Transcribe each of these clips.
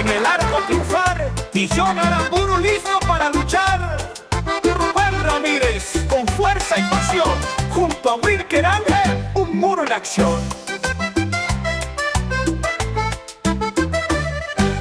en el arco triunfar, y John Aramburu listo para luchar. Rubén Ramírez con fuerza y pasión, junto a Wilker Ángel, un muro en acción.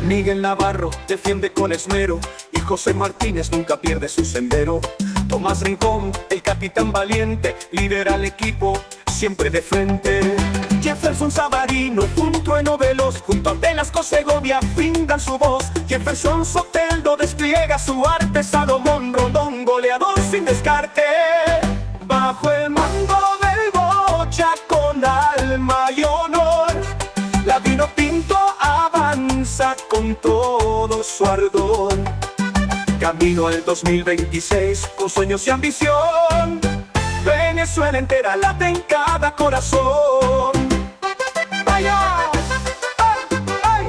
Miguel Navarro defiende con esmero, y José Martínez nunca pierde su sendero. Tomás Rincón, el capitán valiente, lidera al equipo siempre de frente. Jefferson Sabarino, un trueno veloz, junto a Velasco Segovia brindan su voz. Jefferson Soteldo despliega su arte, Salomón Rondón goleador sin descarte. Bajo el mando del Bocha con alma y honor, la Vinotinto avanza con todo su ardor. Camino al 2026 con sueños y ambición, Venezuela entera late en cada corazón. ¡Vaya! ¡Ay, ay!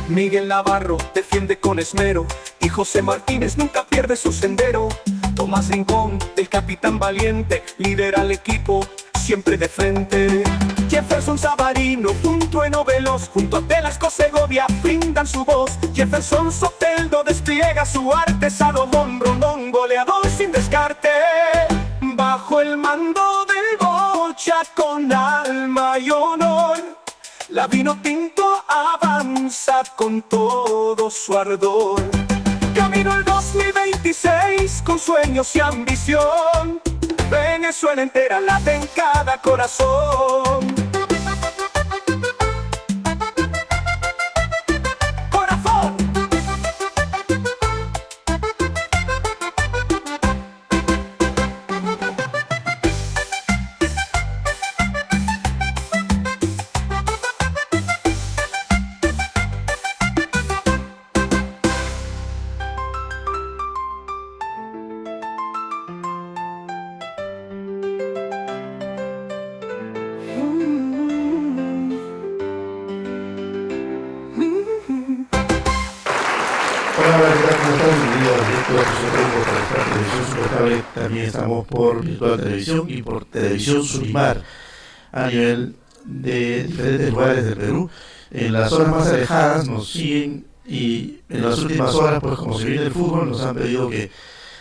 Miguel Navarro defiende con esmero, y José Martínez nunca pierde su sendero. Tomás Rincón, el capitán valiente, lidera al equipo siempre de frente. Jefferson Sabarino, un trueno veloz, junto a Velasco Segovia brindan su voz. Jefferson Soteldo despliega su arte, Salomón Rondón goleador sin descarte. Bajo el mando del Bocha con alma y honor, la Vinotinto avanza con todo su ardor. Camino al 2026 con sueños y ambición, Venezuela entera late en cada corazón. ¡Corazón! También estamos por Virtual Televisión y por Televisión Surimar a nivel de diferentes lugares del Perú. En las zonas más alejadas nos siguen, y en las últimas horas, pues como se viene el fútbol, nos han pedido que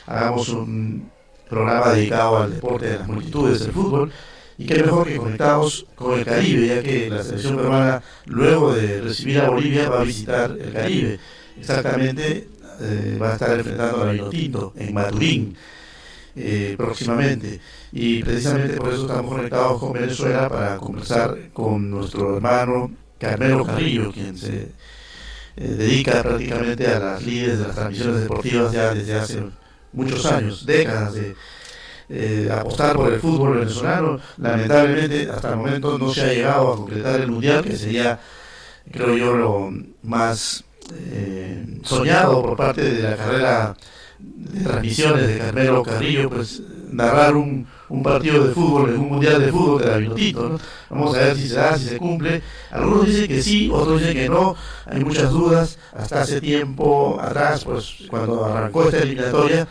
hagamos un programa dedicado al deporte de las multitudes del fútbol, y qué mejor que conectados con el Caribe, ya que la selección peruana, luego de recibir a Bolivia, va a visitar el Caribe. Exactamente, va a estar enfrentando a la Vinotinto en Maturín próximamente, y precisamente por eso estamos conectados con Venezuela para conversar con nuestro hermano Carmelo Carrillo, quien se dedica prácticamente a las lides de las transmisiones deportivas ya desde hace muchos años, décadas de apostar por el fútbol venezolano. Lamentablemente hasta el momento no se ha llegado a concretar el mundial, que sería, creo yo, lo más soñado por parte de la carrera de transmisiones de Carmelo Carrillo, pues narrar un partido de fútbol en un mundial de fútbol de la Vinotinto, ¿no? Vamos a ver si se da, si se cumple. Algunos dicen que sí, otros dicen que no, hay muchas dudas. Hasta hace tiempo atrás, pues cuando arrancó esta eliminatoria,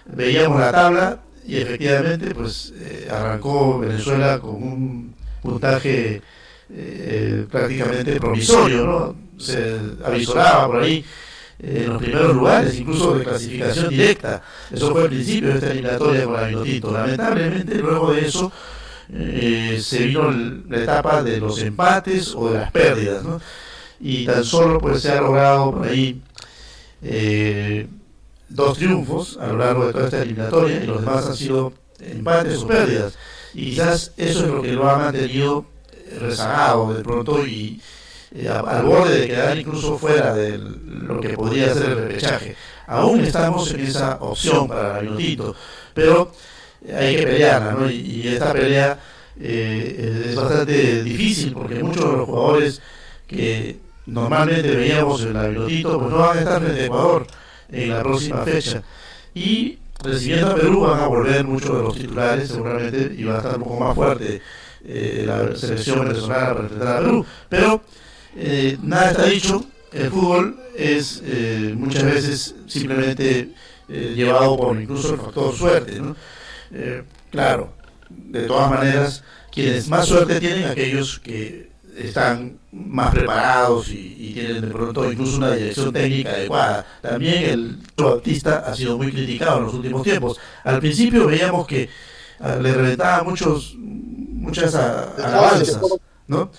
veíamos la tabla y efectivamente pues arrancó Venezuela con un puntaje prácticamente promisorio, ¿no? Se avisoraba por ahí en los primeros lugares, incluso de clasificación directa. Eso fue el principio de esta eliminatoria con la Vinotinto. Lamentablemente, luego de eso, se vino la etapa de los empates o de las pérdidas, ¿no? Y tan solo pues se ha logrado por ahí 2 triunfos a lo largo de toda esta eliminatoria, y los demás han sido empates o pérdidas. Y quizás eso es lo que lo ha mantenido rezagado de pronto, y al borde de quedar incluso fuera de lo que podría ser el repechaje. Aún estamos en esa opción para la Vinotinto, pero hay que pelearla, ¿no? Y esta pelea es bastante difícil, porque muchos de los jugadores que normalmente veíamos en la Vinotinto pues no van a estar frente a Ecuador en la próxima fecha, y recibiendo a Perú van a volver muchos de los titulares seguramente, y va a estar un poco más fuerte la selección venezolana para enfrentar a Perú. Pero nada está dicho. El fútbol es muchas veces simplemente llevado por incluso el factor suerte, ¿no? Claro, de todas maneras, quienes más suerte tienen, aquellos que están más preparados y tienen de pronto incluso una dirección técnica adecuada. También el Baptista ha sido muy criticado en los últimos tiempos. Al principio veíamos que le reventaba muchas alabanzas, ¿no?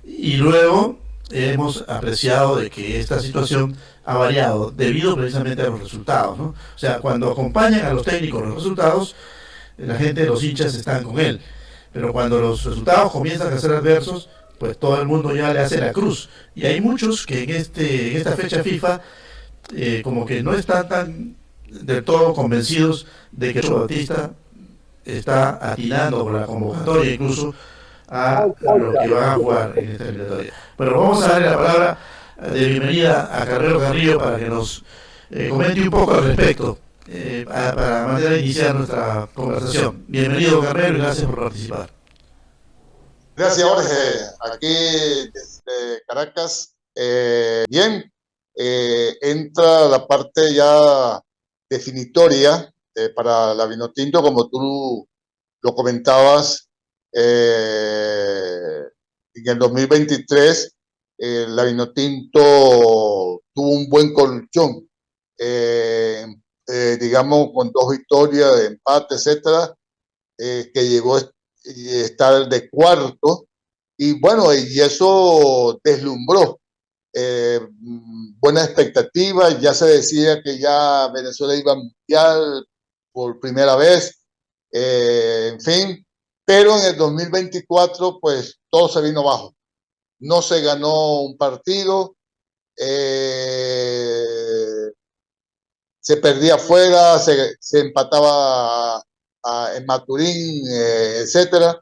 Y luego hemos apreciado de que esta situación ha variado debido precisamente a los resultados, ¿no? O sea, cuando acompañan a los técnicos los resultados, la gente, los hinchas están con él. Pero cuando los resultados comienzan a ser adversos, pues todo el mundo ya le hace la cruz. Y hay muchos que en esta fecha FIFA como que no están tan del todo convencidos de que el Baptista está atinando por la convocatoria incluso a lo que van a jugar en esta eliminatoria. Pero vamos a darle la palabra de bienvenida a Carmelo Carrillo para que nos comente un poco al respecto, para manera de iniciar nuestra conversación. Bienvenido, Carmelo, y gracias por participar. Gracias, Jorge. Aquí desde Caracas. Bien, entra la parte ya definitoria para la Vinotinto, como tú lo comentabas. En el 2023 la Vinotinto tuvo un buen colchón, digamos con 2 victorias, de empate, etcétera, que llegó a estar de cuarto, y bueno, y eso deslumbró. Buena expectativa, ya se decía que ya Venezuela iba al mundial por primera vez, en fin, pero en el 2024 pues todo se vino abajo, no se ganó un partido, se perdía afuera, se empataba en Maturín, etcétera,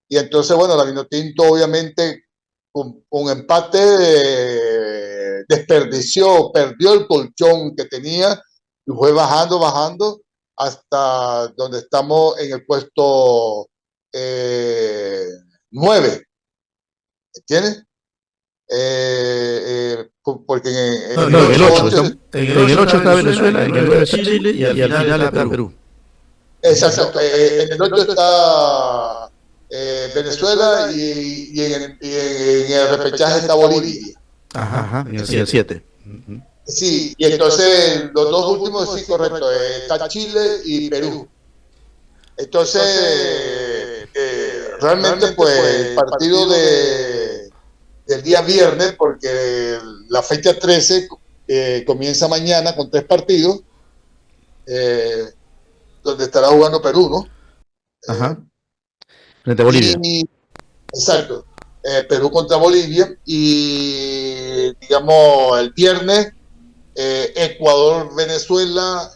y entonces bueno, la Vinotinto obviamente con empate perdió el colchón que tenía y fue bajando hasta donde estamos en el puesto 9, ¿entiendes? Porque en el 8 está Venezuela, en el 9 Chile y al final está Perú. Exacto, en el 8 está Venezuela y en el repechaje está Bolivia. Ajá, en el 7. Sí, y entonces los 2 últimos, sí, correcto, está Chile y Perú. Entonces, realmente pues el partido del día viernes, porque la fecha 13 comienza mañana con 3 partidos, donde estará jugando Perú, ¿no? Ajá. Frente a Bolivia. Exacto. Perú contra Bolivia, y digamos el viernes Ecuador-Venezuela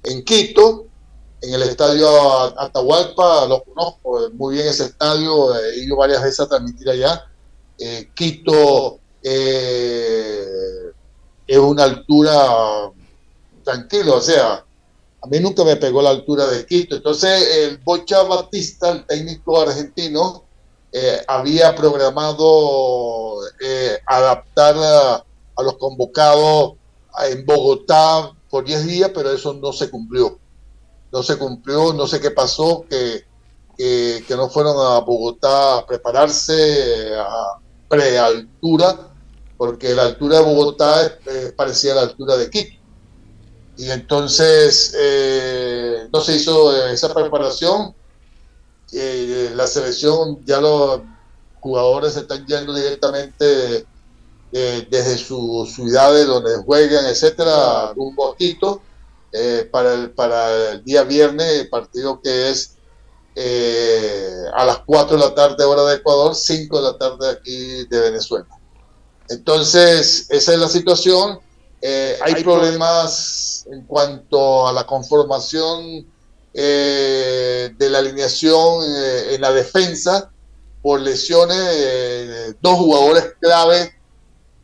en Quito, en el estadio Atahualpa. Lo conozco muy bien ese estadio, he ido varias veces a transmitir allá. Quito es una altura tranquilo, o sea, a mí nunca me pegó la altura de Quito. Entonces el Bocha Batista, el técnico argentino, había programado adaptar a los convocados en Bogotá por 10 días, pero eso no se cumplió. No sé qué pasó, que no fueron a Bogotá a prepararse a prealtura, porque la altura de Bogotá parecía la altura de Quito. Y entonces no se hizo esa preparación. La selección, ya los jugadores están yendo directamente desde sus ciudades donde juegan, etcétera, rumbo a Quito, para el día viernes, el partido que es a las 4 de la tarde hora de Ecuador, 5 de la tarde aquí de Venezuela. Entonces esa es la situación. Hay problemas en cuanto a la conformación de la alineación en la defensa por lesiones. 2 jugadores clave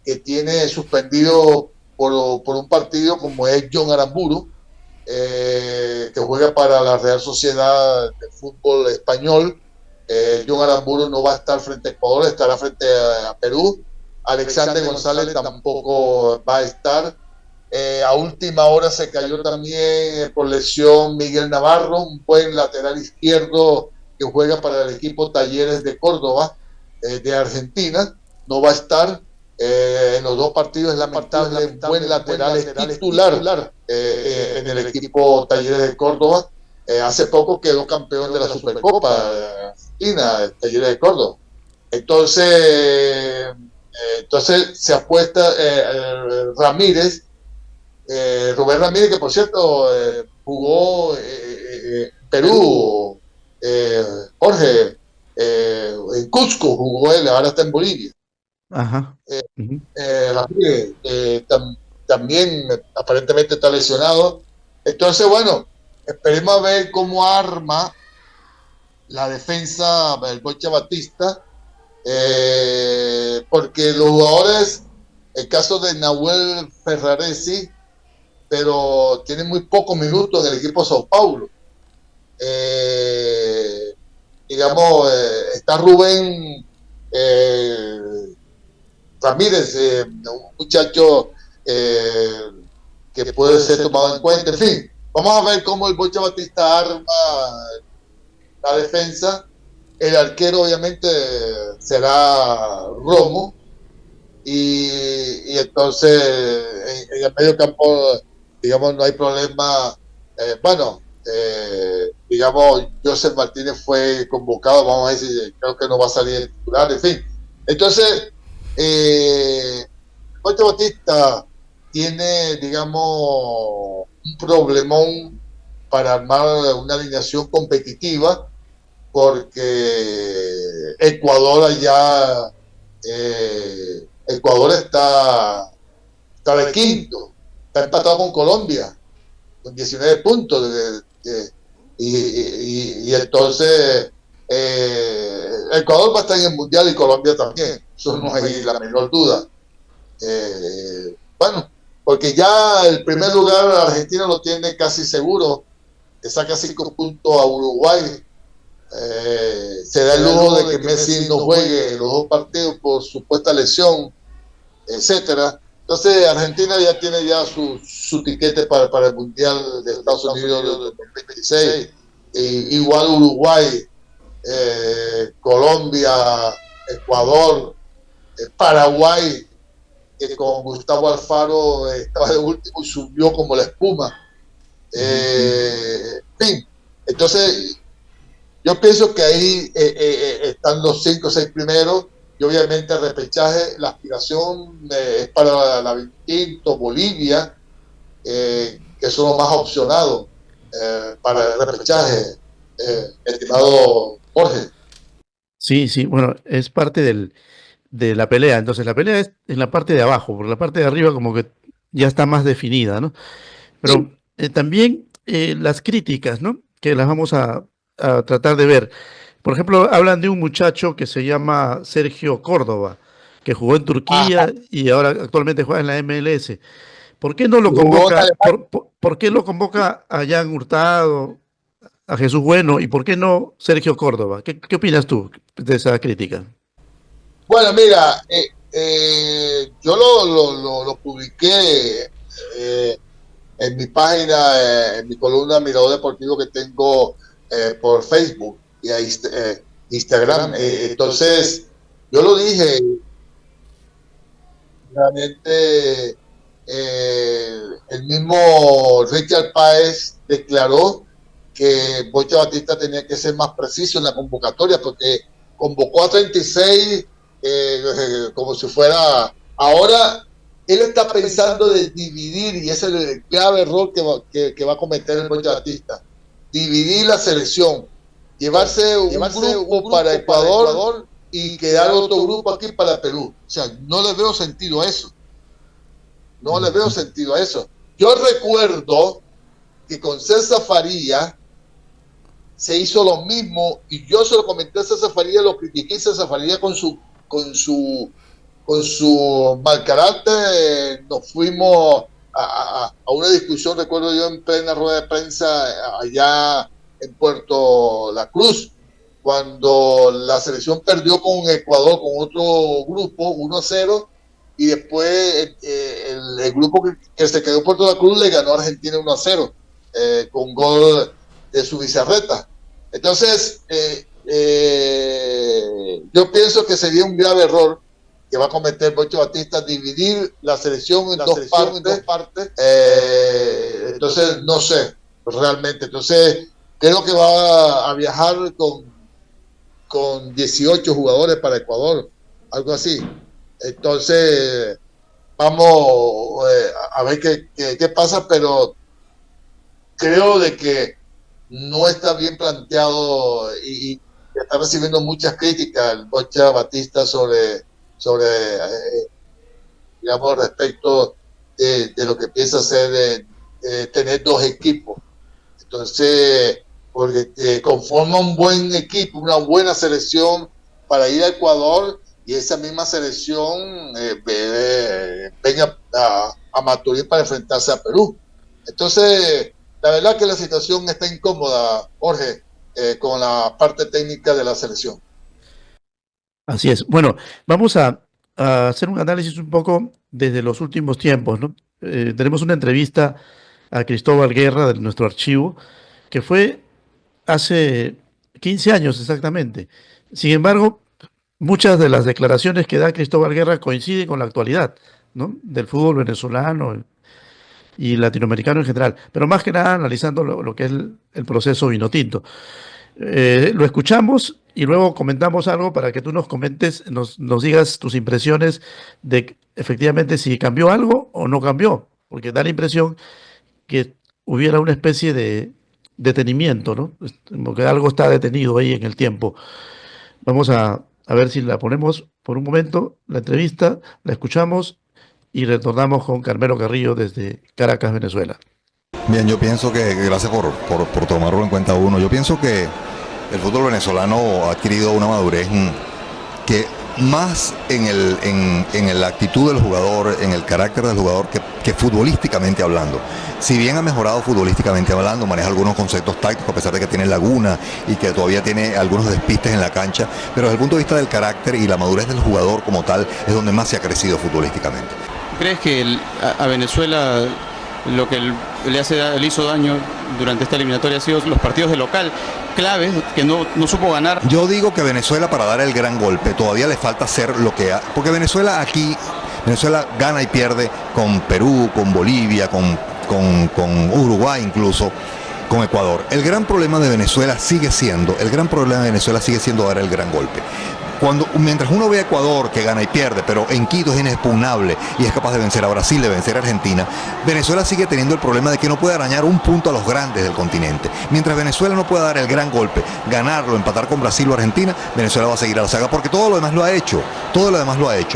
que tiene suspendido por un partido, como es John Aramburu, que juega para la Real Sociedad de Fútbol Español. John Aramburu no va a estar frente a Ecuador, estará frente a Perú. Alexander González tampoco va a estar. A última hora se cayó también por lesión Miguel Navarro, un buen lateral izquierdo que juega para el equipo Talleres de Córdoba, de Argentina. No va a estar en los dos partidos. Es lamentable, buen lateral, es titular en el equipo Talleres de Córdoba. Hace poco quedó campeón de la Supercopa Argentina, Talleres de Córdoba. Entonces se apuesta Ramírez, Rubén Ramírez, que por cierto jugó Perú, Jorge, en Cusco jugó él, ahora está en Bolivia. Ajá. Uh-huh. Ramírez también aparentemente está lesionado. Entonces, bueno, esperemos a ver cómo arma la defensa el Bocha Batista, porque los jugadores, el caso de Nahuel Ferraresi, pero tiene muy pocos minutos en el equipo de Sao Paulo. Está Rubén Ramírez, un muchacho que puede ser tomado en cuenta. En fin, vamos a ver cómo el Bocha Batista arma la defensa. El arquero obviamente será Romo, y entonces en el medio campo, digamos, no hay problema. Digamos, Joseph Martínez fue convocado, vamos a decir, creo que no va a salir el titular, en fin. Entonces, Coche Batista tiene, digamos, un problemón para armar una alineación competitiva, porque Ecuador está de quinto, está empatado con Colombia con 19 puntos y entonces Ecuador va a estar en el Mundial y Colombia también, eso no hay la menor duda. Porque ya el primer lugar Argentina lo tiene casi seguro, que saca 5 puntos a Uruguay. Se da el lujo de que Messi no juegue los dos partidos por supuesta lesión, etcétera. Entonces Argentina ya tiene su tiquete para el Mundial de Estados Unidos de 2026. Igual Uruguay, Colombia, Ecuador, Paraguay, que con Gustavo Alfaro estaba de último y subió como la espuma. En fin, entonces yo pienso que ahí están los 5 o 6 primeros, y obviamente el repechaje, la aspiración es para la Vinotinto, Bolivia, que son los más opcionados para el repechaje, estimado Jorge. Sí, bueno, es parte de la pelea. Entonces la pelea es en la parte de abajo, porque la parte de arriba como que ya está más definida, ¿no? Pero también las críticas, ¿no? Que las vamos a tratar de ver. Por ejemplo, hablan de un muchacho que se llama Sergio Córdoba, que jugó en Turquía y ahora actualmente juega en la MLS. ¿Por qué no lo convoca? ¿Por qué lo convoca a Jan Hurtado, a Jesús Bueno, y por qué no Sergio Córdoba? ¿Qué opinas tú de esa crítica? Bueno, mira, yo lo publiqué en mi página, en mi columna Mirador Deportivo que tengo por Facebook y a Instagram. Entonces, yo lo dije, realmente el mismo Richard Páez declaró que Bocha Batista tenía que ser más preciso en la convocatoria, porque convocó a 36 como si fuera... Ahora él está pensando de dividir, y ese es el grave error que va a cometer el Bocha Batista: dividir la selección, llevarse un grupo para Ecuador y quedar otro grupo aquí para Perú. O sea, no le veo sentido a eso. No le veo sentido a eso. Yo recuerdo que con César Faría se hizo lo mismo, y yo se lo comenté a César Faría, lo critiqué. César Faría con su mal carácter, nos fuimos a una discusión, recuerdo yo, en plena rueda de prensa allá en Puerto La Cruz, cuando la selección perdió con Ecuador, con otro grupo, 1-0, y después el grupo que se quedó por toda la cruz le ganó a Argentina 1-0 con gol de su Bizarreta. Entonces, yo pienso que sería un grave error que va a cometer Pocho Batista, dividir la selección en dos partes. Entonces, no sé, realmente. Entonces, creo que va a viajar con 18 jugadores para Ecuador, algo así. Entonces, vamos a ver qué pasa, pero creo de que no está bien planteado y está recibiendo muchas críticas el Bocha Batista sobre digamos, respecto de lo que piensa hacer de tener dos equipos. Entonces, porque conforma un buen equipo, una buena selección para ir a Ecuador y esa misma selección venga a Maturín para enfrentarse a Perú. Entonces, la verdad que la situación está incómoda, Jorge, con la parte técnica de la selección. Así es. Bueno, vamos a hacer un análisis un poco desde los últimos tiempos, ¿no? Tenemos una entrevista a Cristóbal Guerra de nuestro archivo, que fue hace 15 años exactamente. Sin embargo, muchas de las declaraciones que da Cristóbal Guerra coinciden con la actualidad, ¿no? Del fútbol venezolano y latinoamericano en general, pero más que nada analizando lo que es el proceso vinotinto. Lo escuchamos y luego comentamos algo para que tú nos comentes, nos digas tus impresiones de efectivamente si cambió algo o no cambió, porque da la impresión que hubiera una especie de detenimiento, ¿no? Como que algo está detenido ahí en el tiempo. Vamos a ver si la ponemos por un momento, la entrevista, la escuchamos y retornamos con Carmelo Carrillo desde Caracas, Venezuela. Bien, yo pienso que, gracias por tomarlo en cuenta uno, yo pienso que el fútbol venezolano ha adquirido una madurez que más en la actitud del jugador, en el carácter del jugador, que futbolísticamente hablando. Si bien ha mejorado futbolísticamente hablando, maneja algunos conceptos tácticos a pesar de que tiene laguna y que todavía tiene algunos despistes en la cancha, pero desde el punto de vista del carácter y la madurez del jugador como tal es donde más se ha crecido futbolísticamente. ¿Crees que a Venezuela lo que le hizo daño durante esta eliminatoria ha sido los partidos de local claves que no supo ganar? Yo digo que Venezuela, para dar el gran golpe, todavía le falta hacer lo que porque Venezuela gana y pierde con Perú, con Bolivia, con Uruguay incluso, con Ecuador. El gran problema de Venezuela sigue siendo dar el gran golpe. Mientras uno ve a Ecuador que gana y pierde, pero en Quito es inexpugnable y es capaz de vencer a Brasil, de vencer a Argentina, Venezuela sigue teniendo el problema de que no puede arañar un punto a los grandes del continente. Mientras Venezuela no pueda dar el gran golpe, ganarlo, empatar con Brasil o Argentina, Venezuela va a seguir a la saga, porque todo lo demás lo ha hecho.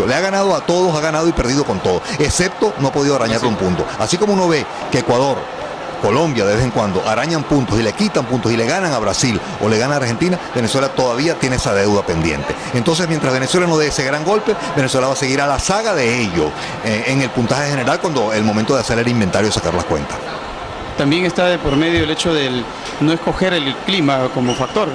Le ha ganado a todos, ha ganado y perdido con todos, excepto no ha podido arañarle un punto. Así como uno ve que Ecuador, Colombia de vez en cuando arañan puntos y le quitan puntos y le ganan a Brasil o le ganan a Argentina, Venezuela todavía tiene esa deuda pendiente. Entonces, mientras Venezuela no dé ese gran golpe, Venezuela va a seguir a la saga de ellos en el puntaje general cuando el momento de hacer el inventario y sacar las cuentas. También está de por medio el hecho del no escoger el clima como factor.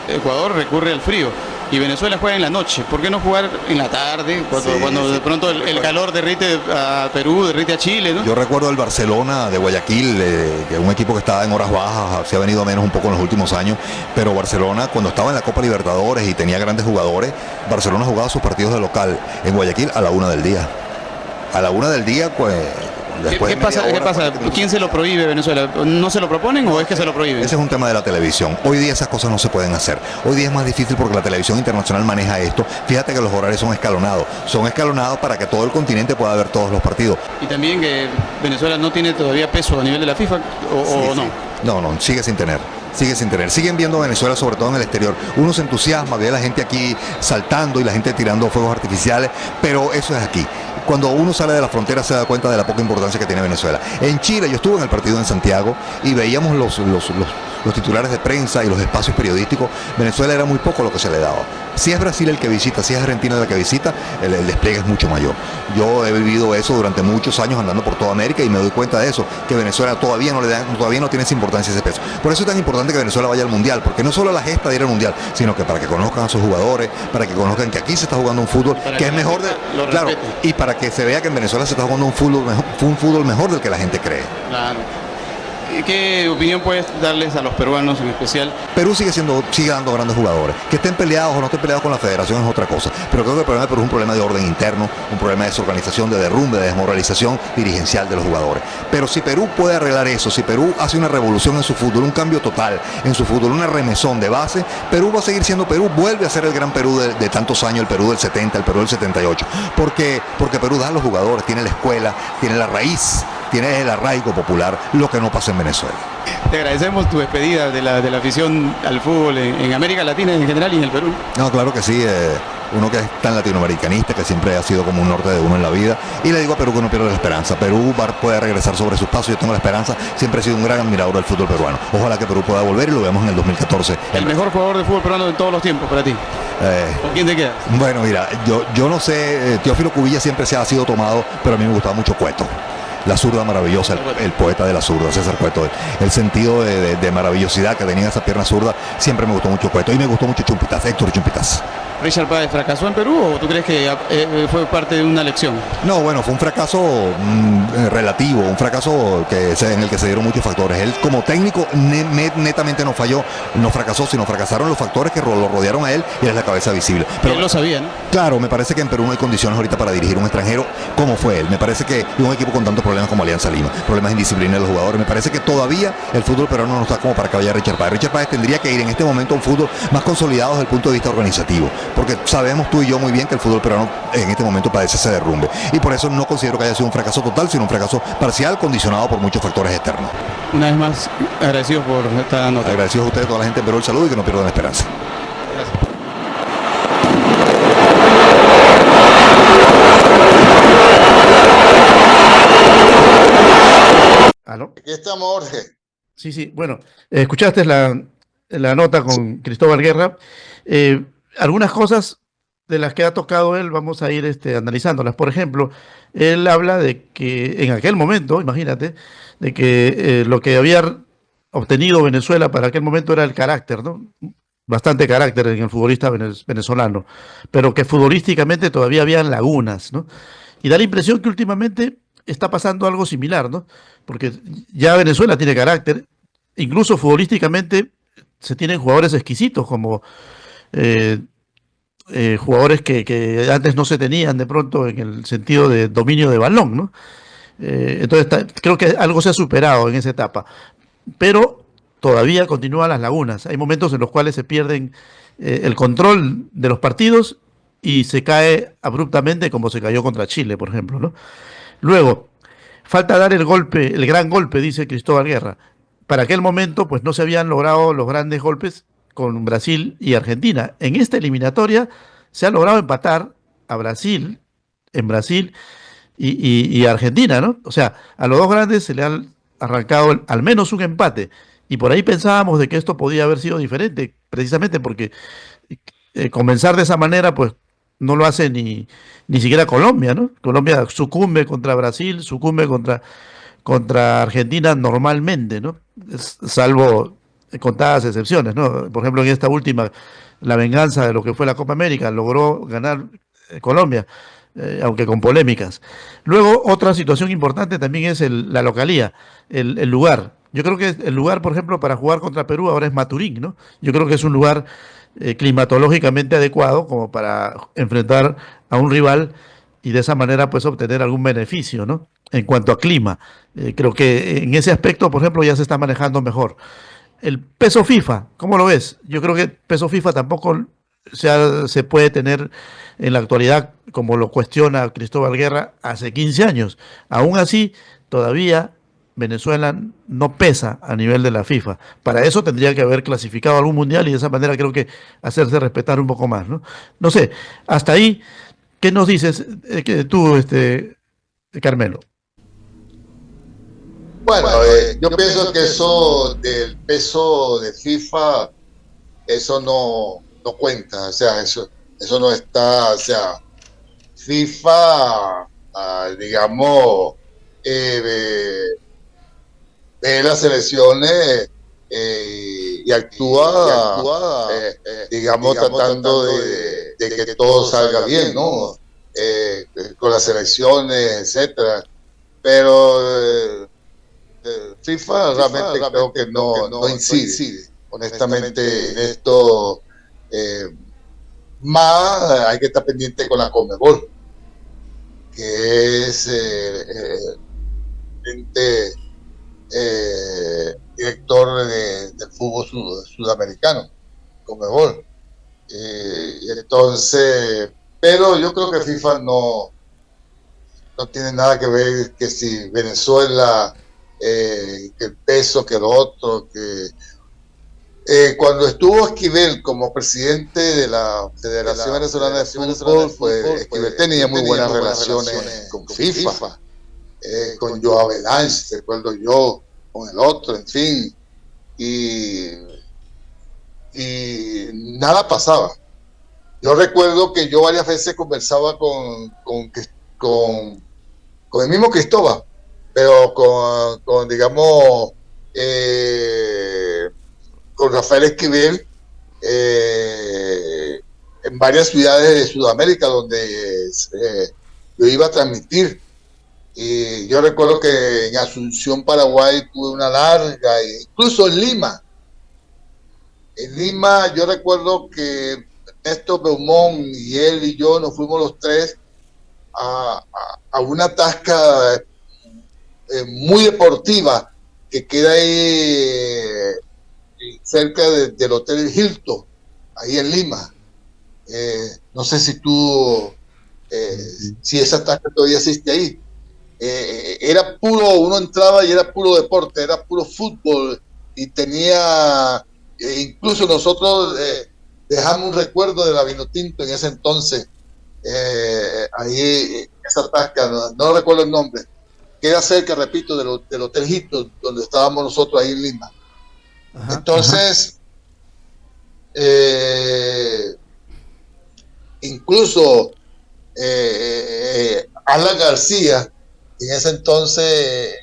Ecuador recurre al frío y Venezuela juega en la noche. ¿Por qué no jugar en la tarde? Cuando de pronto el calor derrite a Perú, derrite a Chile, ¿no? Yo recuerdo el Barcelona de Guayaquil, que es un equipo que estaba en horas bajas, se ha venido a menos un poco en los últimos años, pero Barcelona, cuando estaba en la Copa Libertadores y tenía grandes jugadores, Barcelona jugaba sus partidos de local en Guayaquil a la 1 del día. A la 1 del día, pues... ¿Qué pasa? ¿Quién se lo prohíbe, Venezuela? ¿No se lo proponen o es que se lo prohíben? Ese es un tema de la televisión. Hoy día esas cosas no se pueden hacer. Hoy día es más difícil porque la televisión internacional maneja esto. Fíjate que los horarios son escalonados. Son escalonados para que todo el continente pueda ver todos los partidos. Y también que Venezuela no tiene todavía peso a nivel de la FIFA, ¿o no? No, sigue sin tener. Siguen viendo a Venezuela, sobre todo en el exterior. Uno se entusiasma, ve a la gente aquí saltando y la gente tirando fuegos artificiales, pero eso es aquí. Cuando uno sale de la frontera se da cuenta de la poca importancia que tiene Venezuela. En Chile, yo estuve en el partido en Santiago y veíamos los titulares de prensa y los espacios periodísticos, Venezuela era muy poco lo que se le daba. Si es Brasil el que visita, si es Argentina el que visita, el despliegue es mucho mayor. Yo he vivido eso durante muchos años andando por toda América y me doy cuenta de eso, que Venezuela todavía no tiene esa importancia, ese peso. Por eso es tan importante que Venezuela vaya al Mundial, porque no solo la gesta de ir al Mundial, sino que para que conozcan a sus jugadores, para que conozcan que aquí se está jugando un fútbol que es mejor claro, y para que se vea que en Venezuela se está jugando un fútbol mejor del que la gente cree. Claro. ¿Qué opinión puedes darles a los peruanos en especial? Perú sigue dando grandes jugadores. Que estén peleados o no estén peleados con la federación es otra cosa. Pero creo que el problema de Perú es un problema de orden interno, un problema de desorganización, de derrumbe, de desmoralización dirigencial de los jugadores. Pero si Perú puede arreglar eso, si Perú hace una revolución en su fútbol, un cambio total en su fútbol, una remesón de base, Perú va a seguir siendo Perú, vuelve a ser el gran Perú de tantos años, el Perú del 70, el Perú del 78. Porque Perú da a los jugadores, tiene la escuela, tiene la raíz, tiene el arraigo popular, lo que no pasa en Venezuela. Te agradecemos tu despedida de la afición al fútbol en América Latina en general y en el Perú. No, claro que sí, uno que es tan latinoamericanista, que siempre ha sido como un norte de uno en la vida, y le digo a Perú que no pierda la esperanza. Perú puede regresar sobre sus pasos, yo tengo la esperanza, siempre he sido un gran admirador del fútbol peruano. Ojalá que Perú pueda volver y lo vemos en el 2014. El mejor jugador de fútbol peruano de todos los tiempos para ti. ¿Con quién te quedas? Bueno, mira, yo no sé, Teófilo Cubilla siempre se ha sido tomado, pero a mí me gustaba mucho Cueto. La zurda maravillosa, el poeta de la zurda, César Cueto. El sentido de maravillosidad que tenía esa pierna zurda, siempre me gustó mucho Cueto. Y me gustó mucho Chumpitaz, Héctor Chumpitaz. ¿Richard Páez fracasó en Perú o tú crees que fue parte de una lección? No, bueno, fue un fracaso relativo, un fracaso en el que se dieron muchos factores. Él como técnico netamente no falló, no fracasó, sino fracasaron los factores que lo rodearon a él y él es la cabeza visible. Pero él lo sabía, ¿no? Claro, me parece que en Perú no hay condiciones ahorita para dirigir un extranjero como fue él. Me parece que un equipo con tantos problemas como Alianza Lima, problemas de indisciplina de los jugadores, me parece que todavía el fútbol peruano no está como para que vaya Richard Páez. Richard Páez tendría que ir en este momento a un fútbol más consolidado desde el punto de vista organizativo, porque sabemos tú y yo muy bien que el fútbol peruano en este momento padece ese derrumbe, y por eso no considero que haya sido un fracaso total, sino un fracaso parcial condicionado por muchos factores externos. Una vez más, agradecidos por esta nota. Agradecidos a ustedes, toda la gente en Perú, el saludo y que no pierdan la esperanza. Gracias. ¿Aló? Aquí estamos, Jorge. Sí, bueno, escuchaste la nota con Cristóbal Guerra. Algunas cosas de las que ha tocado él vamos a ir analizándolas. Por ejemplo, él habla de que en aquel momento, imagínate, de que lo que había obtenido Venezuela para aquel momento era el carácter, ¿no? Bastante carácter en el futbolista venezolano, pero que futbolísticamente todavía habían lagunas, ¿no? Y da la impresión que últimamente está pasando algo similar, ¿no? Porque ya Venezuela tiene carácter, incluso futbolísticamente se tienen jugadores exquisitos como jugadores que antes no se tenían de pronto en el sentido de dominio de balón, ¿no? Entonces creo que algo se ha superado en esa etapa, pero todavía continúan las lagunas. Hay momentos en los cuales se pierden el control de los partidos y se cae abruptamente como se cayó contra Chile, por ejemplo, ¿no? Luego, falta dar el golpe, el gran golpe, dice Cristóbal Guerra. Para aquel momento, pues no se habían logrado los grandes golpes con Brasil y Argentina. En esta eliminatoria se ha logrado empatar a Brasil, en Brasil y Argentina, ¿no? O sea, a los dos grandes se le han arrancado al menos un empate. Y por ahí pensábamos de que esto podía haber sido diferente, precisamente porque comenzar de esa manera, pues no lo hace ni siquiera Colombia, ¿no? Colombia sucumbe contra Brasil, sucumbe contra Argentina normalmente, ¿no? Salvo contadas excepciones, ¿no? Por ejemplo, en esta última, la venganza de lo que fue la Copa América, logró ganar Colombia, aunque con polémicas. Luego, otra situación importante también es la localía, el lugar. Yo creo que el lugar, por ejemplo, para jugar contra Perú ahora es Maturín, ¿no? Yo creo que es un lugar climatológicamente adecuado como para enfrentar a un rival y de esa manera pues obtener algún beneficio, ¿no? En cuanto a clima, creo que en ese aspecto, por ejemplo, ya se está manejando mejor. El peso FIFA, ¿cómo lo ves? Yo creo que peso FIFA tampoco se puede tener en la actualidad como lo cuestiona Cristóbal Guerra hace 15 años. Aún así, todavía Venezuela no pesa a nivel de la FIFA. Para eso tendría que haber clasificado algún mundial y de esa manera creo que hacerse respetar un poco más, ¿no? No sé, hasta ahí, ¿qué nos dices tú, Carmelo? Bueno, yo pienso que eso del peso de FIFA, eso no cuenta, o sea, eso no está, o sea, FIFA, digamos, ve las selecciones y actúa, digamos, tratando de que todo salga bien, ¿no? Con las selecciones, etcétera. Pero FIFA realmente creo que no incide, honestamente, en esto. Más hay que estar pendiente con la Conmebol, que es director del fútbol sudamericano, Conmebol. Entonces, pero yo creo que FIFA no tiene nada que ver que si Venezuela, que el peso, que lo otro, que cuando estuvo Esquivel como presidente de la Federación Venezolana de Fútbol, pues Esquivel tenía muy buenas relaciones con FIFA, con Joao Belange, recuerdo yo, con el otro, en fin, y nada pasaba. Yo recuerdo que yo varias veces conversaba con el mismo Cristóbal, pero con digamos, con Rafael Esquivel, en varias ciudades de Sudamérica donde yo iba a transmitir. Y yo recuerdo que en Asunción, Paraguay, tuve una larga, incluso en Lima. En Lima yo recuerdo que Néstor Beaumont y él y yo nos fuimos los tres a una tasca muy deportiva que queda ahí cerca del Hotel Hilton, ahí en Lima. No sé si si esa tasca todavía existe ahí. Era puro, uno entraba y era puro deporte, era puro fútbol, y tenía, incluso nosotros dejamos un recuerdo de la Vinotinto en ese entonces, ahí, esa tasca, no recuerdo el nombre, queda cerca, repito, del Hotel Hilton, donde estábamos nosotros ahí en Lima. Ajá, entonces, incluso Alan García, en ese entonces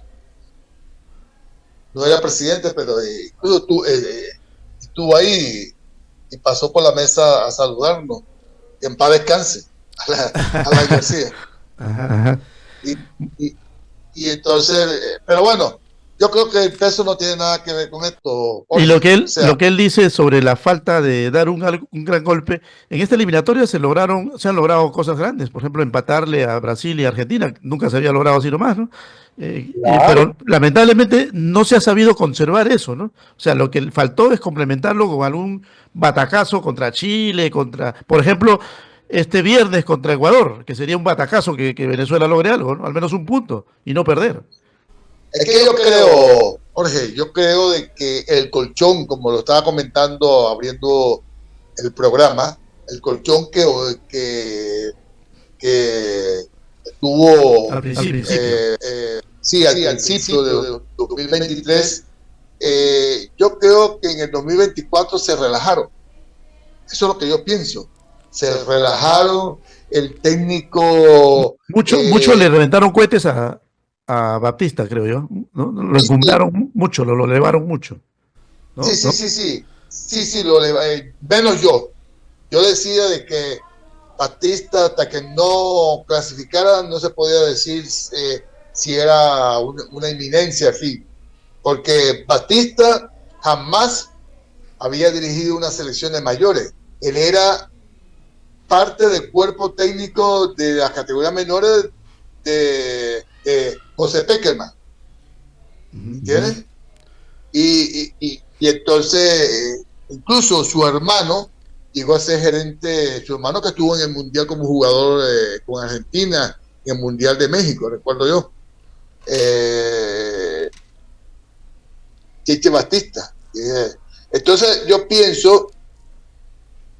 no era presidente, pero incluso estuvo ahí y pasó por la mesa a saludarnos. Que en paz descanse, Alan García. Ajá. Y entonces, pero bueno, yo creo que el peso no tiene nada que ver con esto. Y lo que él dice sobre la falta de dar un gran golpe, en esta eliminatoria se han logrado cosas grandes, por ejemplo, empatarle a Brasil y a Argentina, nunca se había logrado así nomás, ¿no? Claro. Pero lamentablemente no se ha sabido conservar eso, ¿no? O sea, lo que faltó es complementarlo con algún batacazo contra Chile, por ejemplo, este viernes contra Ecuador, que sería un batacazo que Venezuela logre algo, ¿no? Al menos un punto, y no perder. Es que yo creo, Jorge, de que el colchón, como lo estaba comentando abriendo el programa, el colchón que tuvo al principio, al principio de 2023, yo creo que en el 2024 se relajaron. Eso es lo que yo pienso. Se relajaron, el técnico... Muchos le reventaron cohetes a Batista, creo yo, ¿no? Lo encumbraron mucho, lo elevaron mucho, ¿no? Sí, menos yo. Yo decía de que Batista, hasta que no clasificara, no se podía decir si era una inminencia, en fin, porque Batista jamás había dirigido unas selecciones mayores. Él era parte del cuerpo técnico de las categorías menores de José Peckerman, ¿entiendes? Y entonces incluso su hermano llegó a ser gerente, su hermano que estuvo en el Mundial como jugador con Argentina, en el Mundial de México, recuerdo yo, Chiche Batista. Entonces yo pienso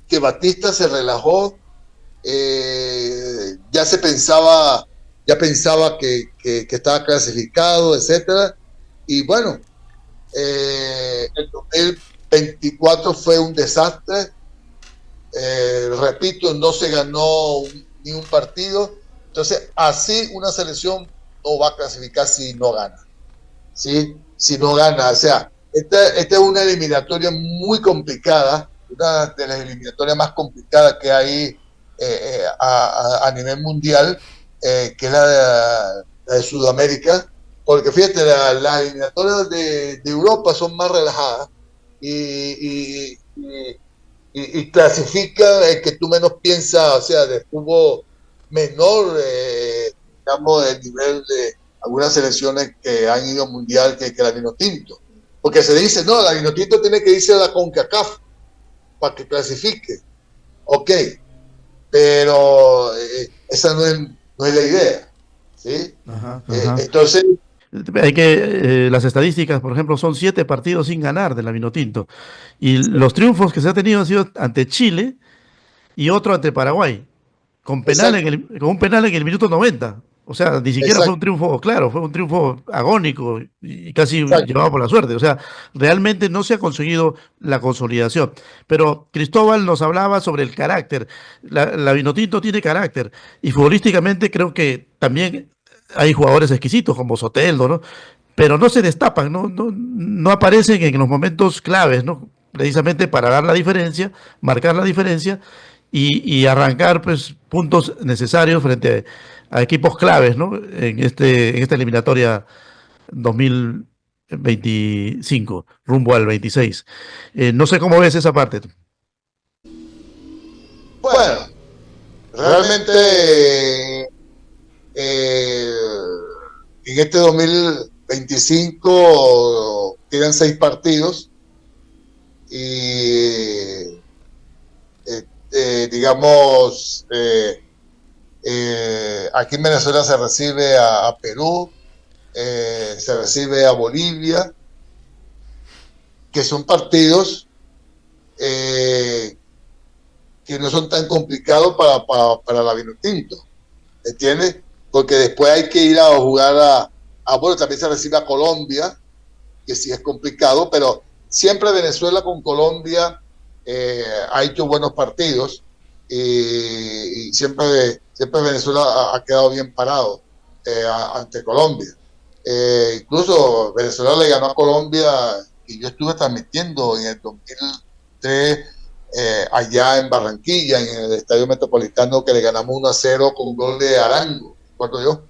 que Batista se relajó, ya pensaba que estaba clasificado, etcétera, Y bueno, el 2024 fue un desastre. Repito, no se ganó ni un partido. Entonces, así una selección no va a clasificar si no gana. ¿Sí? Si no gana. O sea, esta es una eliminatoria muy complicada, una de las eliminatorias más complicadas que hay a nivel mundial, que es la de Sudamérica, porque fíjate, las eliminatorias de Europa son más relajadas y clasifica el que tú menos piensas, o sea, de fútbol menor, digamos, el nivel de algunas selecciones que han ido mundial que la Vinotinto. Porque se dice, no, la Vinotinto tiene que irse a la CONCACAF para que clasifique. Ok, pero esa no es la idea. ¿Sí? Ajá, ajá. Entonces, Hay que, las estadísticas, por ejemplo, son 7 partidos sin ganar de la Vinotinto. Y los triunfos que se ha tenido han sido ante Chile y otro ante Paraguay, exacto, con un penal en el minuto 90. O sea, ni siquiera fue exacto, un triunfo, claro, fue un triunfo agónico y casi exacto. llevado por la suerte. O sea, realmente no se ha conseguido la consolidación. Pero Cristóbal nos hablaba sobre el carácter. La Vinotinto tiene carácter y futbolísticamente creo que también hay jugadores exquisitos como Soteldo, ¿no? Pero no se destapan, no aparecen en los momentos claves, ¿no? Precisamente para dar la diferencia, marcar la diferencia y arrancar pues puntos necesarios frente a equipos claves, ¿no? En esta eliminatoria 2025, rumbo al 26. No sé cómo ves esa parte. Bueno, realmente en este 2025 quedan 6 partidos y digamos, aquí en Venezuela se recibe a Perú, se recibe a Bolivia, que son partidos que no son tan complicados para la Vinotinto, ¿entiendes? Porque después hay que ir a jugar bueno, también se recibe a Colombia, que sí es complicado, pero siempre Venezuela con Colombia ha hecho buenos partidos y siempre Venezuela ha quedado bien parado ante Colombia. Incluso Venezuela le ganó a Colombia y yo estuve transmitiendo en el 2003 allá en Barranquilla, en el Estadio Metropolitano, que le ganamos 1-0 con un gol de Arango, recuerdo yo.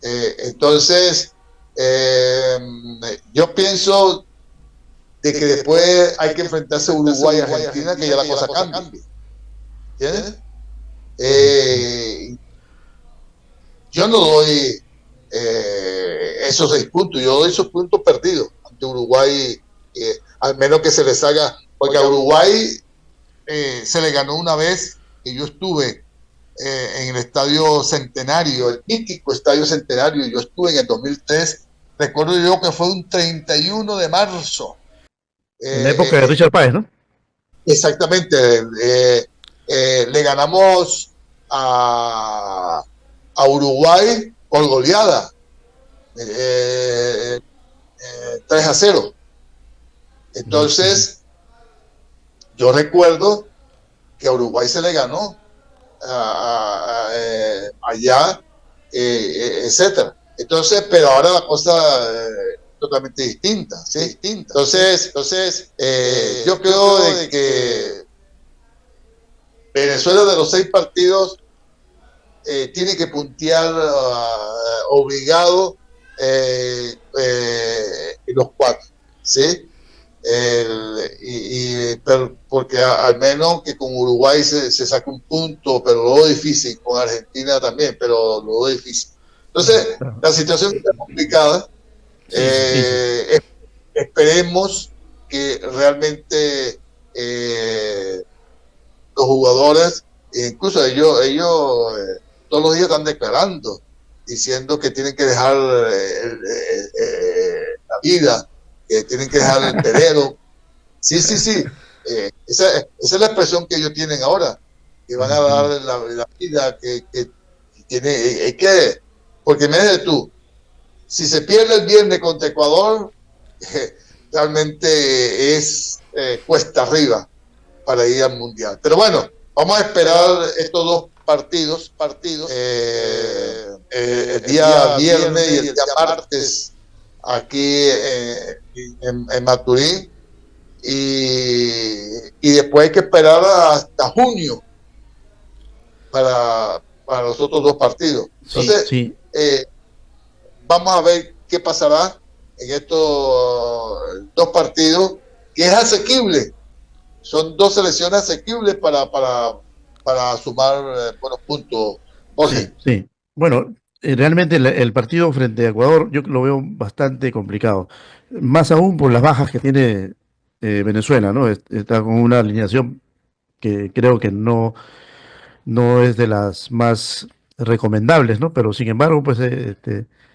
Entonces, yo pienso de que después hay que enfrentarse a Uruguay y Argentina, que ya la cosa cambia. ¿Entiendes? Yo no doy esos 6 puntos, yo doy esos puntos perdidos ante Uruguay, al menos que se les haga, porque a Uruguay se le ganó una vez que yo estuve en el Estadio Centenario, el mítico Estadio Centenario, yo estuve en el 2003, recuerdo yo que fue un 31 de marzo. En la época de Richard Páez, ¿no? Exactamente, le ganamos a Uruguay por goleada, 3-0. Entonces, yo recuerdo que a Uruguay se le ganó allá, etcétera. Entonces, pero ahora la cosa totalmente distinta, ¿sí? Distinta. Entonces yo creo de que Venezuela, de los 6 partidos, tiene que puntear obligado en los 4, ¿sí? Pero porque al menos que con Uruguay se saque un punto, pero lo veo difícil, con Argentina también, pero lo veo difícil. Entonces, la situación está complicada. Esperemos que realmente los jugadores, incluso ellos todos los días están declarando, diciendo que tienen que dejar la vida, que tienen que dejar el pelero. Sí. Esa es la expresión que ellos tienen ahora, que van a dar la vida, que tiene, porque me dices tú, si se pierde el viernes contra Ecuador, realmente es cuesta arriba para ir al Mundial. Pero bueno, vamos a esperar estos dos partidos el día viernes y el día martes aquí en Maturín, y después hay que esperar hasta junio para los otros dos partidos. Entonces, sí. Vamos a ver qué pasará en estos dos partidos, que es asequible. Son dos selecciones asequibles para sumar buenos puntos. Jorge. Sí. Bueno, realmente el partido frente a Ecuador yo lo veo bastante complicado. Más aún por las bajas que tiene Venezuela, ¿no? Está con una alineación que creo que no es de las más recomendables, ¿no? Pero sin embargo, pues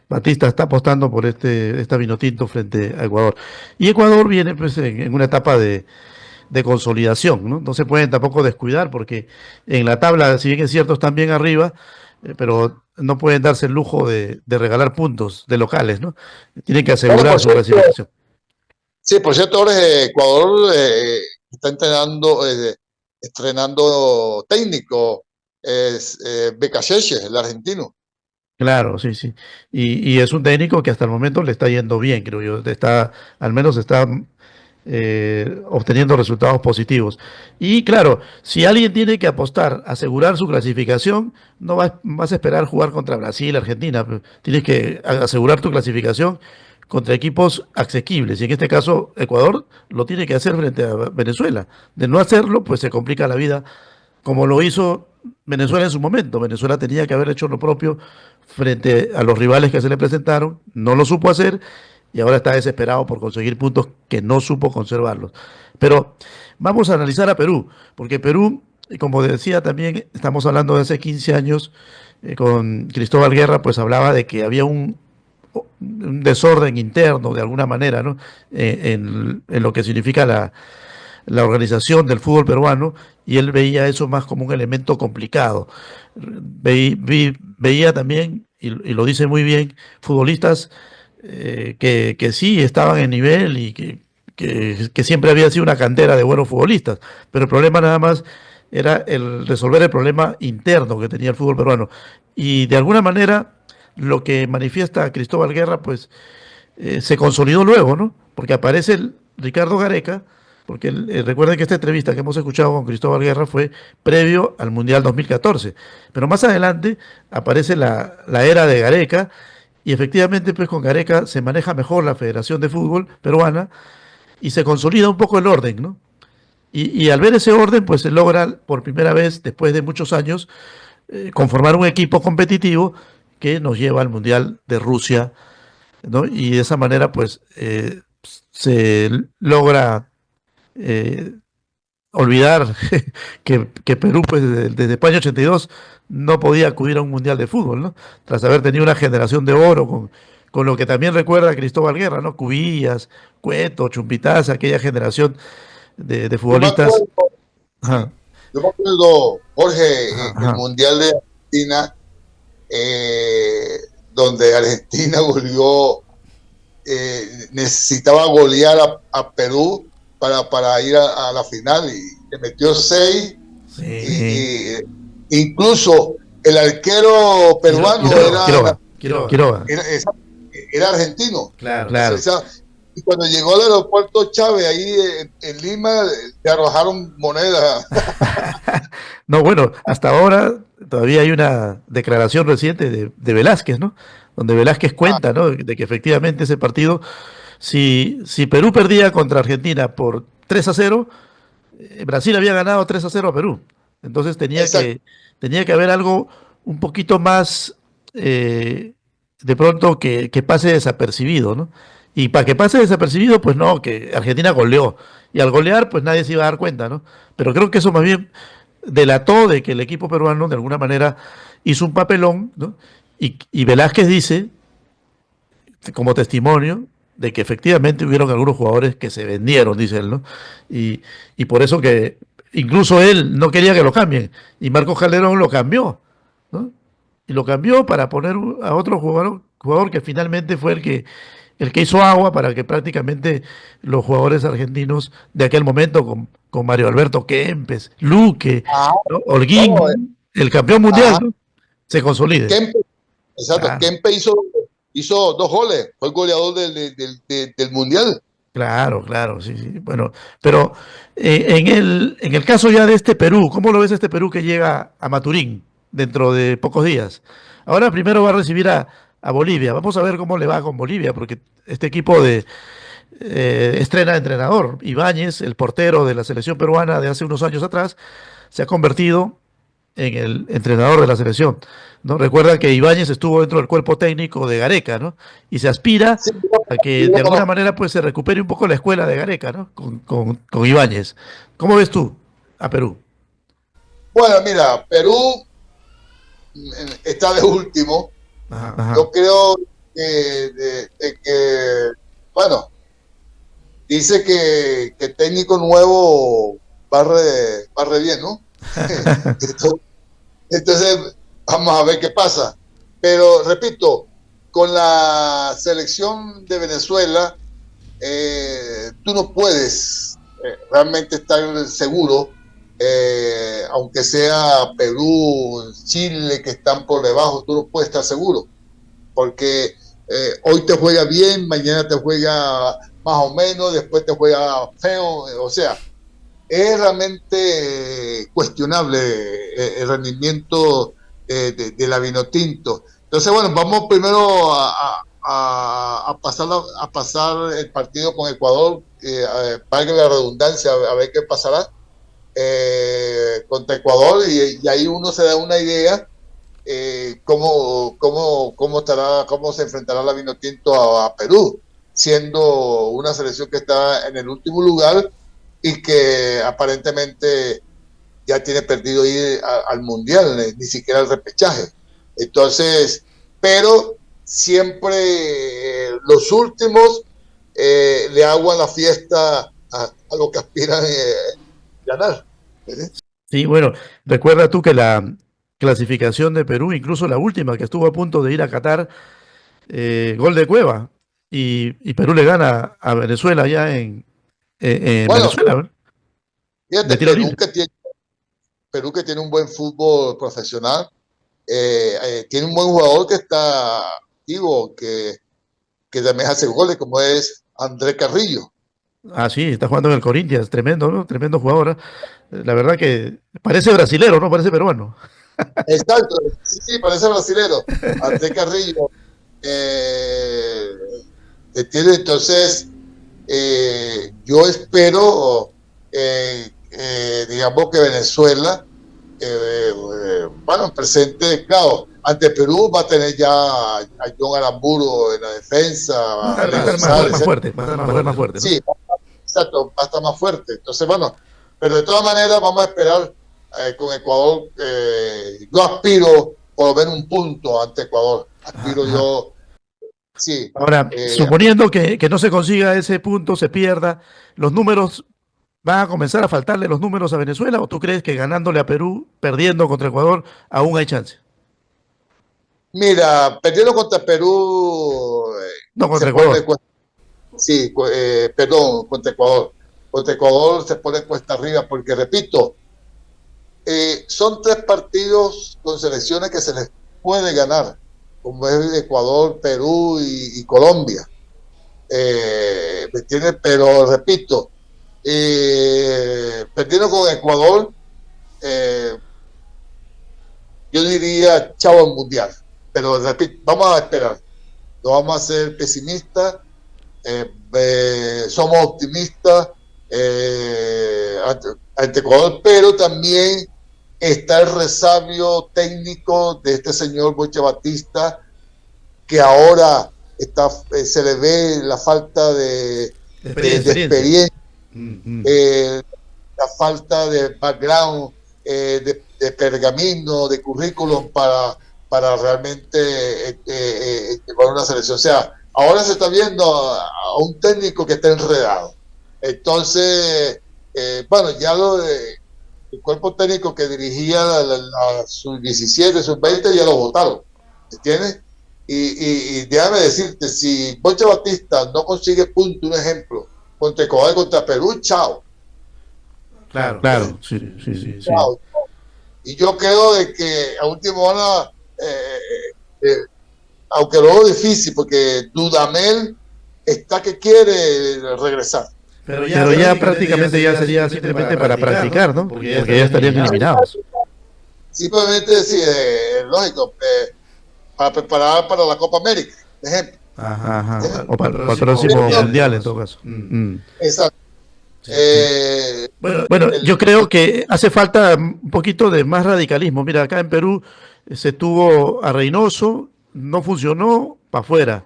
Batista está apostando por esta Vinotinto frente a Ecuador. Y Ecuador viene pues en una etapa de consolidación, ¿no? No se pueden tampoco descuidar porque en la tabla, si bien es cierto, están bien arriba, pero no pueden darse el lujo de regalar puntos de locales, ¿no? Tienen que asegurar su clasificación. Sí, por cierto, ahora Ecuador está estrenando técnico, es Becachese, el argentino. Claro, sí, sí. Y es un técnico que hasta el momento le está yendo bien, creo yo. Al menos está obteniendo resultados positivos. Y claro, si alguien tiene que apostar, asegurar su clasificación, no vas a esperar jugar contra Brasil, Argentina. Tienes que asegurar tu clasificación contra equipos asequibles. Y en este caso, Ecuador lo tiene que hacer frente a Venezuela. De no hacerlo, pues se complica la vida, como lo hizo Venezuela en su momento. Venezuela tenía que haber hecho lo propio frente a los rivales que se le presentaron, no lo supo hacer y ahora está desesperado por conseguir puntos que no supo conservarlos. Pero vamos a analizar a Perú, porque Perú, como decía también, estamos hablando de hace 15 años, con Cristóbal Guerra, pues hablaba de que había un desorden interno de alguna manera, ¿no? En lo que significa la organización del fútbol peruano, y él veía eso más como un elemento complicado. Veía también, y lo dice muy bien, futbolistas que sí estaban en nivel y que siempre había sido una cantera de buenos futbolistas, pero el problema nada más era el resolver el problema interno que tenía el fútbol peruano. Y de alguna manera lo que manifiesta Cristóbal Guerra, pues se consolidó luego, ¿no? Porque aparece Ricardo Gareca, porque recuerden que esta entrevista que hemos escuchado con Cristóbal Guerra fue previo al Mundial 2014, pero más adelante aparece la era de Gareca, y efectivamente pues con Gareca se maneja mejor la Federación de Fútbol peruana y se consolida un poco el orden, ¿no? Y al ver ese orden, pues se logra por primera vez, después de muchos años, conformar un equipo competitivo que nos lleva al Mundial de Rusia, ¿no? Y de esa manera, pues, se logra olvidar que Perú, pues, desde España 82 no podía acudir a un Mundial de Fútbol, ¿no? Tras haber tenido una generación de oro con lo que también recuerda Cristóbal Guerra, ¿no? Cubillas, Cueto, Chumpitaza, aquella generación de futbolistas. Yo me acuerdo, Jorge, Ajá. el Mundial de Argentina, donde Argentina goleó, necesitaba golear a Perú para ir a la final, y le metió 6. Sí. Incluso el arquero peruano era argentino. Claro. Y cuando llegó al aeropuerto Chávez, ahí en Lima, le arrojaron monedas. No, bueno, hasta ahora todavía hay una declaración reciente de Velázquez, ¿no? Donde Velázquez cuenta, ¿no? De que efectivamente ese partido, si Perú perdía contra Argentina por 3-0, Brasil había ganado 3-0 a Perú. Entonces tenía que haber algo un poquito más, de pronto, que pase desapercibido, ¿no? Y para que pase desapercibido, pues no, que Argentina goleó. Y al golear, pues nadie se iba a dar cuenta, ¿no? Pero creo que eso más bien delató de que el equipo peruano de alguna manera hizo un papelón, ¿no? Y Velázquez dice, como testimonio, de que efectivamente hubieron algunos jugadores que se vendieron, dice él, ¿no? Y por eso que incluso él no quería que lo cambien, y Marcos Calderón lo cambió, ¿no? y lo cambió para poner a otro jugador que finalmente fue el que hizo agua para que prácticamente los jugadores argentinos de aquel momento, con Mario Alberto Kempes, Luque, Ah, ¿no? no, Holguín, el campeón mundial, ajá. ¿no? Se consolide. Kempe, exacto, Claro, Kempe hizo 2 goles, fue el goleador del Mundial. claro, claro, sí, sí. Bueno, pero en el caso ya de este Perú, ¿cómo lo ves este Perú que llega a Maturín dentro de pocos días? Ahora primero va a recibir a Bolivia. Vamos a ver cómo le va con Bolivia, porque este equipo estrena entrenador. Ibáñez, el portero de la selección peruana de hace unos años atrás, se ha convertido en el entrenador de la selección, ¿no? Recuerda que Ibáñez estuvo dentro del cuerpo técnico de Gareca, ¿no? Y se aspira Sí, a que yo de lo alguna conozco. manera pues se recupere un poco la escuela de Gareca, ¿no? Con Ibáñez. ¿Cómo ves tú a Perú? Bueno, mira, Perú está de último. Ajá, ajá. Yo creo de que, bueno, dice que técnico nuevo barre bien, ¿no? Entonces, entonces, vamos a ver qué pasa. Pero repito, con la selección de Venezuela, tú no puedes realmente estar seguro, aunque sea Perú, Chile, que están por debajo, tú no puedes estar seguro, porque hoy te juega bien, mañana te juega más o menos, después te juega feo, o sea, es realmente cuestionable el rendimiento de la Vinotinto. Entonces, bueno, vamos primero a pasar el partido con Ecuador, valga la redundancia, a ver qué pasará contra Ecuador, y ahí uno se da una idea cómo se enfrentará la Vinotinto a Perú, siendo una selección que está en el último lugar y que aparentemente ya tiene perdido ir al Mundial, ni siquiera al repechaje. Entonces, pero siempre los últimos le aguan la fiesta a lo que aspiran ganar. Sí, bueno, recuerda tú que la clasificación de Perú, incluso la última que estuvo a punto de ir a Qatar, gol de Cueva, y Perú le gana a Venezuela ya en Bueno, Venezuela, ¿no? fíjate, De tiro libre. Perú que tiene un buen fútbol profesional, tiene un buen jugador que está activo, que también hace goles, como es André Carrillo. Ah, sí, está jugando en el Corinthians, tremendo, ¿no? Tremendo jugador, ¿eh? La verdad que parece brasilero, ¿no? Parece peruano. Exacto, sí, sí, parece brasilero. André Carrillo. Eh, entonces, yo espero, digamos, que Venezuela, bueno, presente, claro, ante Perú va a tener ya a John Aramburu en la defensa, a Alex Va a estar González, más fuerte, va a estar más fuerte, ¿no? sí, exacto, va a estar más fuerte. Entonces, bueno, pero de todas maneras vamos a esperar con Ecuador. Yo aspiro por lo menos un punto ante Ecuador. Aspiro Ajá. yo, sí. Ahora, suponiendo que no se consiga ese punto, se pierda, ¿los números van a comenzar a faltarle los números a Venezuela o tú crees que ganándole a Perú, perdiendo contra Ecuador, aún hay chance? Mira, perdiendo contra Perú No, se contra pone, Ecuador. sí, perdón, contra Ecuador. Contra Ecuador se pone cuesta arriba porque, repito, son 3 partidos con selecciones que se les puede ganar, como es Ecuador, Perú y Colombia. ¿Me entiendes? Pero repito, perdiendo con Ecuador, eh, yo diría chao al mundial. Pero repito, vamos a esperar. No vamos a ser pesimistas, somos optimistas ante Ecuador, pero también está el resabio técnico de este señor Boche Batista, que ahora se le ve la falta de experiencia, la falta de background, pergamino, de currículum para realmente llevar una selección. O sea, ahora se está viendo a un técnico que está enredado. Entonces, bueno, el cuerpo técnico que dirigía la sub-17, sub-20 ya lo votaron, ¿entiendes? Y déjame decirte, si Ponche Batista no consigue punto, un ejemplo, contra Ecuador, contra Perú, chao. Claro, sí. Chao. Y yo creo de que a última hora, aunque lo veo difícil, porque Dudamel está que quiere regresar. Pero ya prácticamente ya sería simplemente para practicar, ¿no? Porque ya estarían eliminados. Simplemente, sí, lógico, para preparar para la Copa América, por ejemplo. Ajá. O para el próximo mundial, en todo caso. Exacto. Bueno, yo creo que hace falta un poquito de más radicalismo. Mira, acá en Perú se tuvo a Reynoso, no funcionó, para afuera.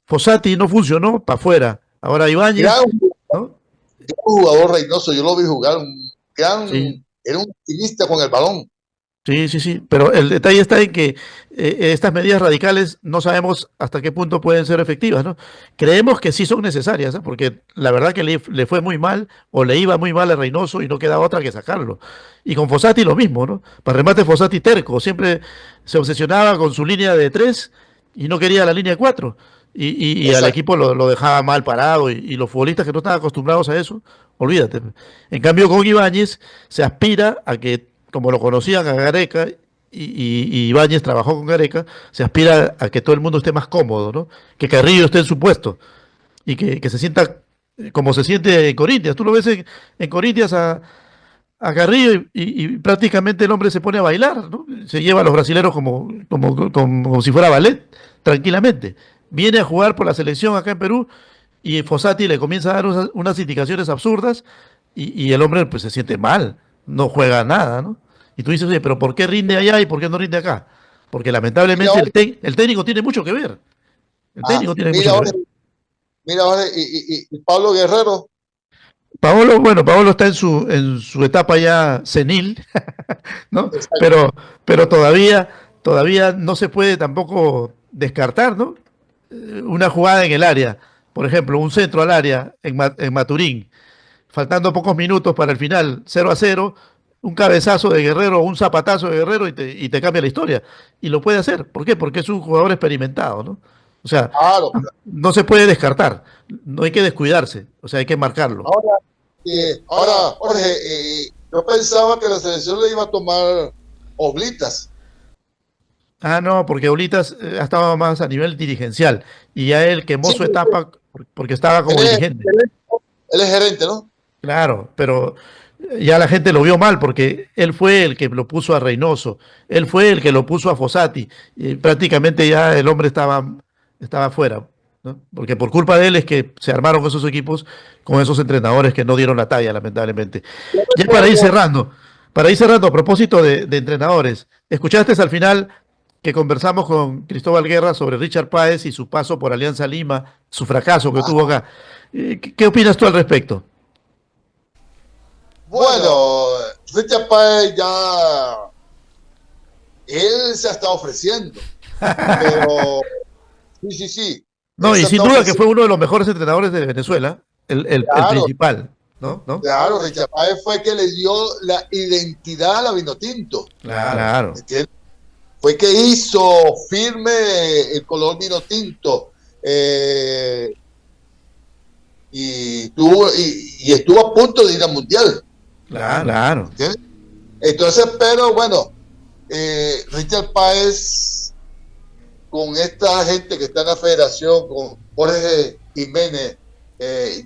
Fossati no funcionó, para afuera. Ahora Ibáñez, ¿no? Un jugador Reynoso, yo lo vi jugar, Sí. era un activista con el balón. Sí, pero el detalle está en que estas medidas radicales no sabemos hasta qué punto pueden ser efectivas, ¿no? Creemos que sí son necesarias, ¿eh? Porque la verdad que le fue muy mal o le iba muy mal a Reynoso y no queda otra que sacarlo. Y con Fossati lo mismo, ¿no? Para remate Fossati terco, siempre se obsesionaba con su línea de 3 y no quería la línea de 4. Y al equipo lo dejaba mal parado y los futbolistas que no están acostumbrados a eso, olvídate. En cambio con Ibáñez se aspira a que como lo conocían a Gareca y Ibáñez trabajó con Gareca, se aspira a que todo el mundo esté más cómodo, ¿no? Que Carrillo esté en su puesto y que se sienta como se siente en Corinthians. Tú lo ves en Corinthians a Carrillo y prácticamente el hombre se pone a bailar, ¿no? Se lleva a los brasileros como si fuera ballet, tranquilamente. Viene a jugar por la selección acá en Perú y Fossati le comienza a dar unas indicaciones absurdas y el hombre pues se siente mal, no juega nada, ¿no? Y tú dices, oye, pero ¿por qué rinde allá y por qué no rinde acá? Porque lamentablemente el técnico tiene mucho que ver. El técnico tiene mucho que ver. Mira, ahora, y Pablo Guerrero. Paolo está en su etapa ya senil, ¿no? Pero todavía no se puede tampoco descartar, ¿no? Una jugada en el área, por ejemplo, un centro al área en Maturín, faltando pocos minutos para el final, 0-0, un cabezazo de Guerrero o un zapatazo de Guerrero y te cambia la historia. Y lo puede hacer. ¿Por qué? Porque es un jugador experimentado, ¿no? O sea, Claro. no se puede descartar, no hay que descuidarse, o sea, hay que marcarlo. Ahora Jorge, yo pensaba que la selección le iba a tomar oblitas. No, porque Oblitas estaba más a nivel dirigencial y ya él quemó su etapa porque estaba como dirigente. Él es gerente, ¿no? Claro, pero ya la gente lo vio mal porque él fue el que lo puso a Reynoso, él fue el que lo puso a Fossati y prácticamente ya el hombre estaba fuera, ¿no? Porque por culpa de él es que se armaron esos equipos con esos entrenadores que no dieron la talla, lamentablemente. Ya para ir cerrando a propósito de entrenadores, ¿escuchaste al final que conversamos con Cristóbal Guerra sobre Richard Páez y su paso por Alianza Lima, su fracaso que tuvo acá? ¿Qué opinas tú al respecto? Bueno, Richard Páez él se ha estado ofreciendo, pero sí. No, y sin duda que fue uno de los mejores entrenadores de Venezuela, el principal, ¿no? Claro, Richard Páez fue el que le dio la identidad a la Vinotinto. Claro. ¿Entiendes? Fue que hizo firme el color vino tinto y estuvo a punto de ir al mundial. Claro. ¿Entiendes? Entonces, pero bueno, Richard Páez con esta gente que está en la federación, con Jorge Jiménez,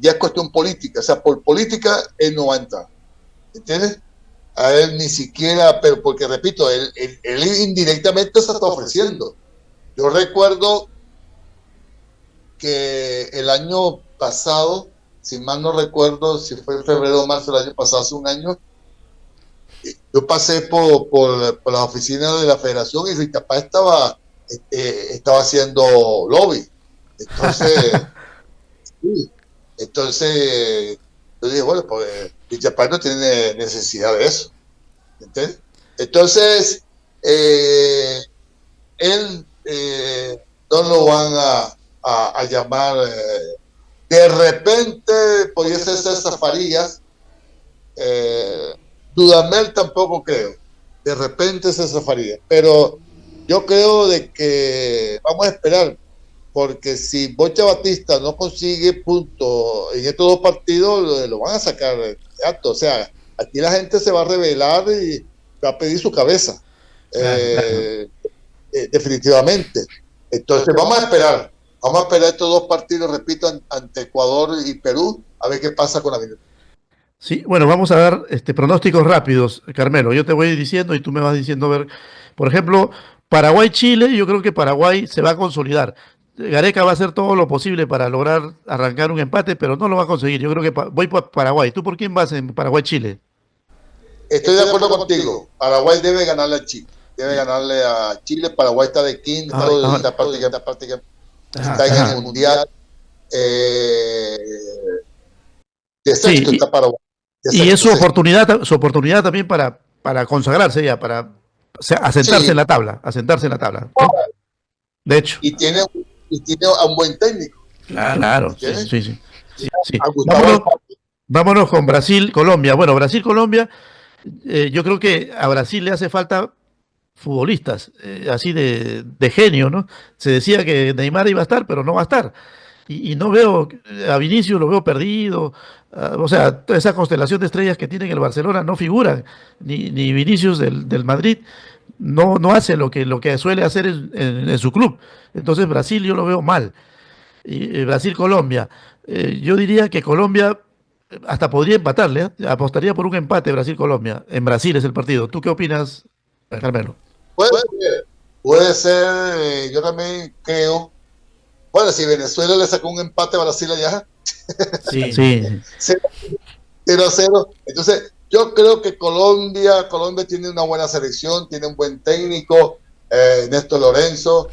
ya es cuestión política, o sea, por política él no va a entrar, ¿entiendes? A él ni siquiera, pero porque repito, él indirectamente se está ofreciendo. Yo recuerdo que el año pasado, si mal no recuerdo, si fue en febrero o marzo del año pasado, hace un año, yo pasé por la oficina de la federación y Rita Paz estaba haciendo lobby. Entonces yo dije, bueno, pues Richard Páez no tiene necesidad de eso. ¿Entiendes? Entonces, él no lo van a llamar. De repente, podría ser César Farías, Eh, Dudamel tampoco creo. De repente se zafaría. Pero yo creo de que vamos a esperar, porque si Bocha Batista no consigue puntos en estos dos partidos, lo van a sacar de acto. O sea, aquí la gente se va a rebelar y va a pedir su cabeza. Claro. Definitivamente. Entonces vamos a esperar estos dos partidos, repito, ante Ecuador y Perú, a ver qué pasa con la Venezuela. Sí, bueno, vamos a dar pronósticos rápidos, Carmelo. Yo te voy diciendo y tú me vas diciendo, a ver, por ejemplo, Paraguay-Chile, yo creo que Paraguay se va a consolidar. Gareca va a hacer todo lo posible para lograr arrancar un empate, pero no lo va a conseguir. Yo creo que voy por Paraguay. ¿Tú por quién vas en Paraguay-Chile? Estoy de acuerdo contigo. Paraguay debe ganarle a Chile. Debe ganarle a Chile. Paraguay está de quinto, está prácticamente está en el mundial. De sexto Sí, está Paraguay. y es su oportunidad también para consagrarse ya, para asentarse Sí, en la tabla, asentarse en la tabla, ¿no? De hecho. y tiene a un buen técnico. Claro, sí, ¿Entiendes? sí, sí. Sí. A Gustavo. Vámonos con Brasil-Colombia. Bueno, Brasil-Colombia, yo creo que a Brasil le hace falta futbolistas, así de genio, ¿no? Se decía que Neymar iba a estar, pero no va a estar. Y no veo a Vinicius, lo veo perdido. O sea, toda esa constelación de estrellas que tiene el Barcelona no figuran. Ni Vinicius del Madrid no hace lo que suele hacer en su club. Entonces Brasil yo lo veo mal. Y Brasil-Colombia. Yo diría que Colombia hasta podría empatarle, ¿eh? Apostaría por un empate Brasil-Colombia. En Brasil es el partido. ¿Tú qué opinas, Carmelo? Puede ser, yo también creo. Bueno, si Venezuela le sacó un empate a Brasil allá, Sí, sí. 0-0. Entonces, yo creo que Colombia tiene una buena selección, tiene un buen técnico, Néstor Lorenzo,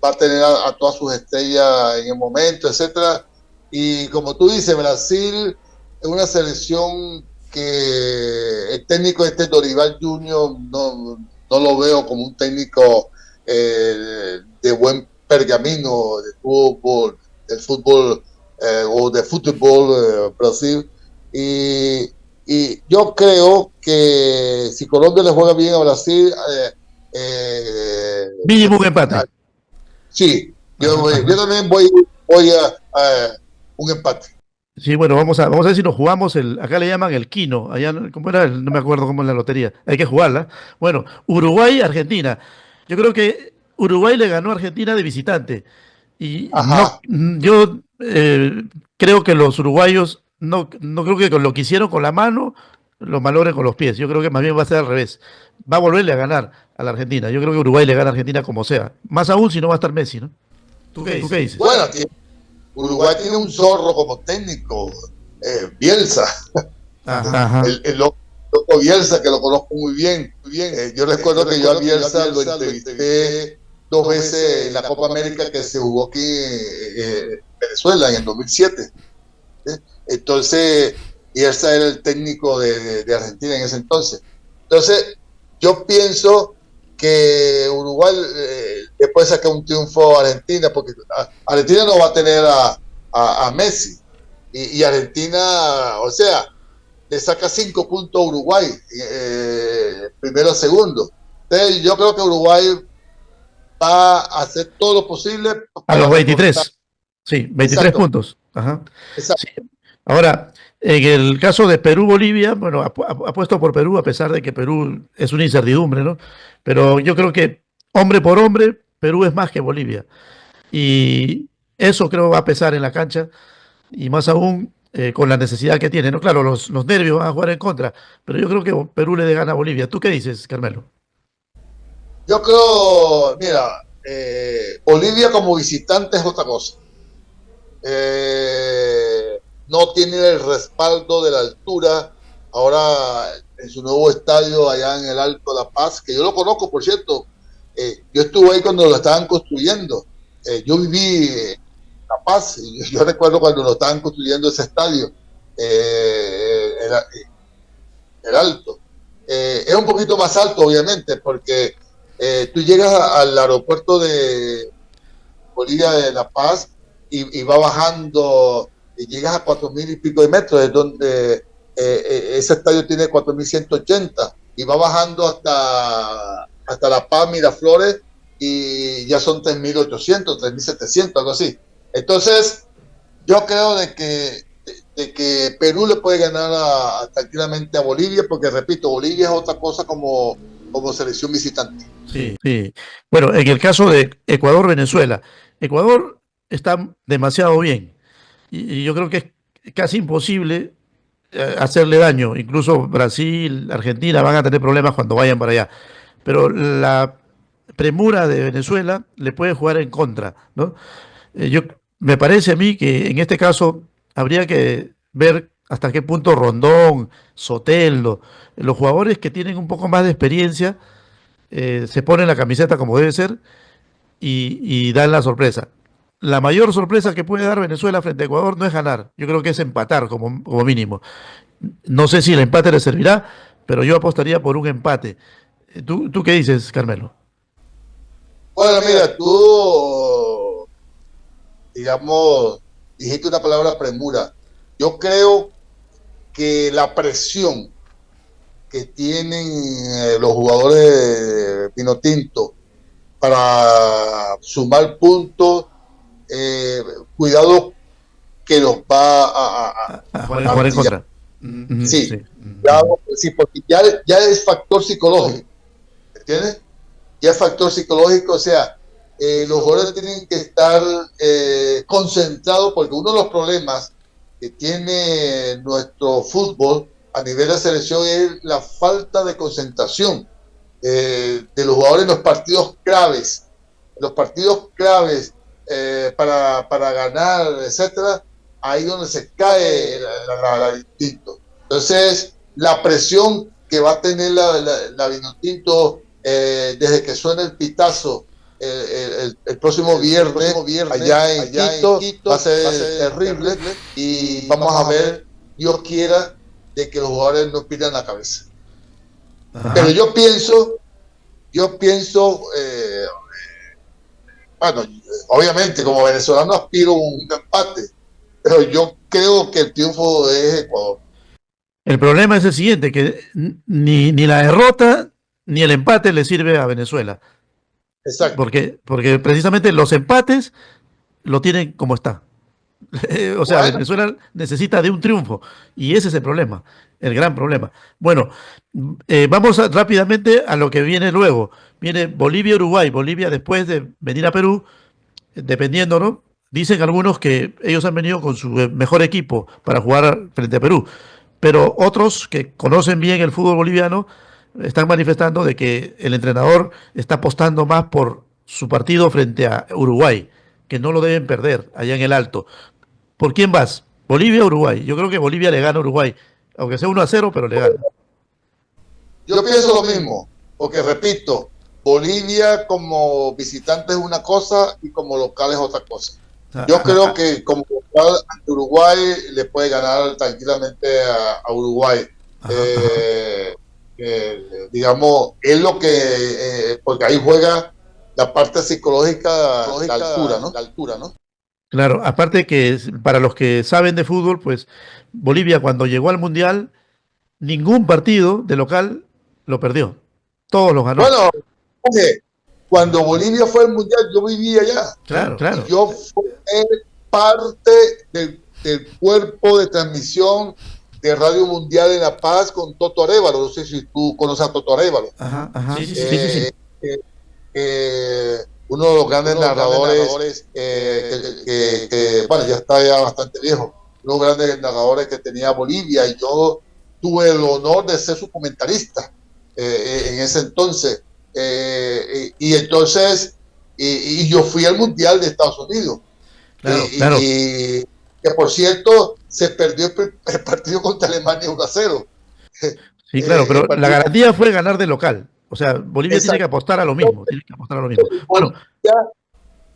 va a tener a todas sus estrellas en el momento, etcétera. Y como tú dices, Brasil es una selección que el técnico Dorival Junior no lo veo como un técnico de buen pergamino del fútbol o de fútbol Brasil. Y yo creo que si Colombia le juega bien a Brasil, Mínimo un empate. sí, yo también voy a un empate. Sí, bueno, vamos a ver si nos jugamos acá le llaman el Quino, allá, ¿cómo era? No me acuerdo cómo es la lotería, hay que jugarla. Bueno, Uruguay-Argentina. Yo creo que Uruguay le ganó a Argentina de visitante. Y no, Ajá. yo creo que los uruguayos no creo que con lo que hicieron con la mano lo malogren con los pies. Yo creo que más bien va a ser al revés. Va a volverle a ganar a la Argentina. Yo creo que Uruguay le gana a Argentina como sea. Más aún si no va a estar Messi, ¿no? ¿Tú qué dices? Bueno, Uruguay tiene un zorro como técnico, Bielsa. Ajá. El loco Bielsa, que lo conozco muy bien. Muy bien. Yo recuerdo que yo a Bielsa lo entrevisté dos veces en la Copa América que se jugó aquí en Venezuela en el 2007. Entonces, Bielsa era el técnico de Argentina en ese entonces. Entonces, yo pienso que Uruguay le puede sacar un triunfo a Argentina, porque Argentina no va a tener a Messi. Y Argentina, o sea, le saca 5 puntos a Uruguay, primero a segundo. Entonces, yo creo que Uruguay va a hacer todo lo posible A los para 23. Sí, 23 exacto, puntos. Ajá. exacto. Sí. Ahora, en el caso de Perú-Bolivia, bueno, apuesto por Perú, a pesar de que Perú es una incertidumbre, ¿no? Pero yo creo que hombre por hombre, Perú es más que Bolivia. Y eso creo va a pesar en la cancha, y más aún con la necesidad que tiene, ¿no? Claro, los nervios van a jugar en contra, pero yo creo que Perú le gana a Bolivia. ¿Tú qué dices, Carmelo? Yo creo, mira, Bolivia como visitante es otra cosa. No tiene el respaldo de la altura. Ahora en su nuevo estadio allá en el Alto de La Paz, que yo lo conozco, por cierto, yo estuve ahí cuando lo estaban construyendo. Yo viví en La Paz y yo recuerdo cuando lo estaban construyendo ese estadio, el Alto. Es un poquito más alto, obviamente, porque tú llegas al aeropuerto de Bolivia de La Paz y va bajando y llegas a 4.000 y pico de metros, ese estadio tiene 4.180 y va bajando hasta La Paz, Miraflores, y ya son 3.800, 3.700, algo así. Entonces, yo creo de que Perú le puede ganar tranquilamente a Bolivia, porque repito, Bolivia es otra cosa como selección visitante. Sí, sí. Bueno, en el caso de Ecuador-Venezuela, Ecuador está demasiado bien y yo creo que es casi imposible hacerle daño. Incluso Brasil, Argentina van a tener problemas cuando vayan para allá. Pero la premura de Venezuela le puede jugar en contra, ¿no? Me parece a mí que en este caso habría que ver hasta qué punto Rondón, Soteldo, los jugadores que tienen un poco más de experiencia, se ponen la camiseta como debe ser y dan la sorpresa. La mayor sorpresa que puede dar Venezuela frente a Ecuador no es ganar, yo creo que es empatar como mínimo. No sé si el empate le servirá, pero yo apostaría por un empate. ¿Tú qué dices, Carmelo? Bueno, mira, tú, digamos, dijiste una palabra premura. Yo creo que la presión que tienen los jugadores de Pinotinto para sumar puntos, cuidado que los va a jugar en contra. Sí, sí. Sí, porque ya es factor psicológico, ¿entiendes? Ya es factor psicológico, o sea, los jugadores tienen que estar concentrados, porque uno de los problemas que tiene nuestro fútbol a nivel de selección es la falta de concentración de los jugadores en los partidos claves. Los partidos claves para ganar, etcétera, ahí donde se cae la Vinotinto. Entonces, la presión que va a tener la Vinotinto desde que suene el pitazo el próximo viernes allá en Quito va a ser terrible, y vamos a ver, Dios quiera, de que los jugadores no pierdan la cabeza. Ajá. Pero yo pienso, bueno, obviamente como venezolano aspiro a un empate, pero yo creo que el triunfo es Ecuador. El problema es el siguiente, que ni la derrota ni el empate le sirve a Venezuela. Exacto. Porque precisamente los empates lo tienen como está. O sea, bueno, Venezuela necesita de un triunfo y ese es el problema, el gran problema. Bueno, vamos rápidamente a lo que viene luego. Viene Bolivia-Uruguay. Bolivia, después de venir a Perú, dependiendo, ¿no? Dicen algunos que ellos han venido con su mejor equipo para jugar frente a Perú, pero otros que conocen bien el fútbol boliviano están manifestando de que el entrenador está apostando más por su partido frente a Uruguay, que no lo deben perder allá en el Alto. ¿Por quién vas? ¿Bolivia o Uruguay? Yo creo que Bolivia le gana a Uruguay, aunque sea 1-0, pero le gana. Yo pienso lo mismo, porque repito, Bolivia como visitante es una cosa y como local es otra cosa. Yo creo que como local ante Uruguay le puede ganar tranquilamente a Uruguay. Digamos, es lo que, porque ahí juega la parte psicológica, la altura, ¿no? Claro, aparte que para los que saben de fútbol, pues Bolivia cuando llegó al Mundial, ningún partido de local lo perdió. Todos los ganó. Bueno, cuando Bolivia fue al Mundial, yo vivía allá. Claro. Y yo fui parte del cuerpo de transmisión de Radio Mundial en La Paz con Toto Arévalo. No sé si tú conoces a Toto Arévalo. Ajá. Sí. Uno de los grandes narradores que bueno, ya está ya bastante viejo. Uno de los grandes narradores que tenía Bolivia, y yo tuve el honor de ser su comentarista en ese entonces. Y entonces yo fui al Mundial de Estados Unidos. Claro. Y que por cierto se perdió el partido contra Alemania 1-0. Sí, claro, pero la garantía fue ganar de local. O sea, Bolivia tiene que apostar a lo mismo. Bueno,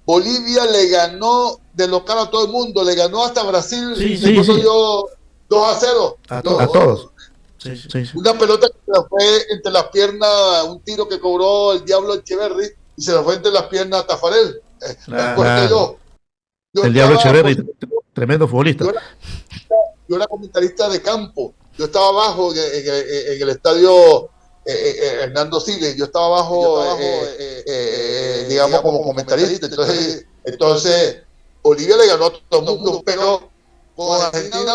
Bolivia le ganó de local a todo el mundo, le ganó hasta Brasil, sí. Yo 2-0. A todos. Sí. Una pelota que se la fue entre las piernas, un tiro que cobró el Diablo Echeverri, y se la fue entre las piernas a Tafarel. Claro. El Diablo Echeverri, tremendo futbolista. Yo era comentarista de campo, yo estaba abajo en el estadio Hernando Siles, yo estaba abajo, digamos, como comentarista. Entonces, Bolivia le ganó a todo el mundo, pero con Argentina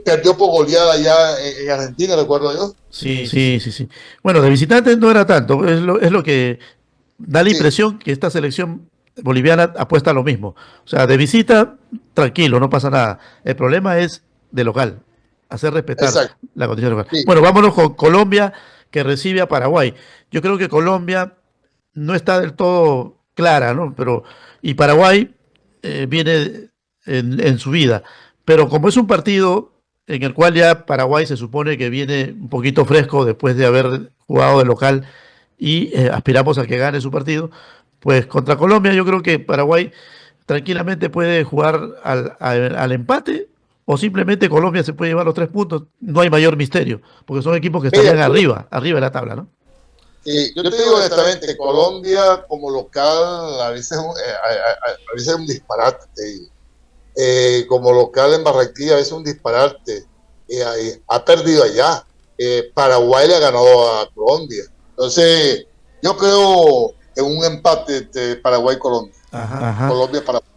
perdió por goleada allá en Argentina, recuerdo yo. Sí. Bueno, de visitante no era tanto, es lo que da la impresión que esta selección boliviana apuesta a lo mismo. O sea, de visita, tranquilo, no pasa nada. El problema es de local, hacer respetar Exacto. la condición local. Sí. Bueno, vámonos con Colombia, que recibe a Paraguay. Yo creo que Colombia no está del todo clara, ¿no? Y Paraguay viene en su vida. Pero como es un partido en el cual ya Paraguay se supone que viene un poquito fresco después de haber jugado de local y aspiramos a que gane su partido, pues contra Colombia yo creo que Paraguay tranquilamente puede jugar al empate o simplemente Colombia se puede llevar los 3 puntos. No hay mayor misterio, porque son equipos que estarían arriba de la tabla, ¿no? Yo te digo honestamente, Colombia como local a veces, a veces es un disparate, te digo. Como local en Barranquilla a veces es un disparate. Ha perdido allá. Paraguay le ha ganado a Colombia. Entonces, yo creo en un empate de Paraguay-Colombia. Colombia-Paraguay.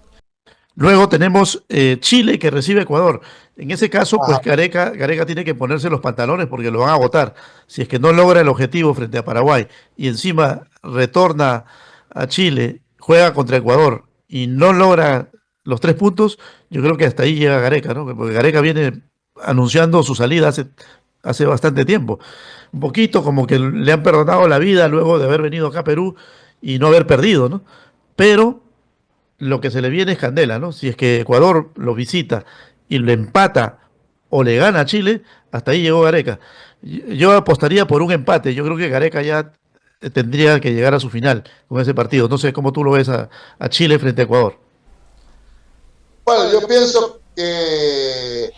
Luego tenemos Chile que recibe Ecuador. En ese caso, pues Gareca tiene que ponerse los pantalones porque lo van a votar. Si es que no logra el objetivo frente a Paraguay y encima retorna a Chile, juega contra Ecuador y no logra los 3 puntos, yo creo que hasta ahí llega Gareca, ¿no? Porque Gareca viene anunciando su salida hace bastante tiempo. Un poquito como que le han perdonado la vida luego de haber venido acá a Perú y no haber perdido, ¿no? Pero lo que se le viene es candela, ¿no? Si es que Ecuador lo visita y lo empata o le gana a Chile, hasta ahí llegó Gareca. Yo apostaría por un empate. Yo creo que Gareca ya tendría que llegar a su final con ese partido. No sé cómo tú lo ves a Chile frente a Ecuador. Bueno, yo pienso que,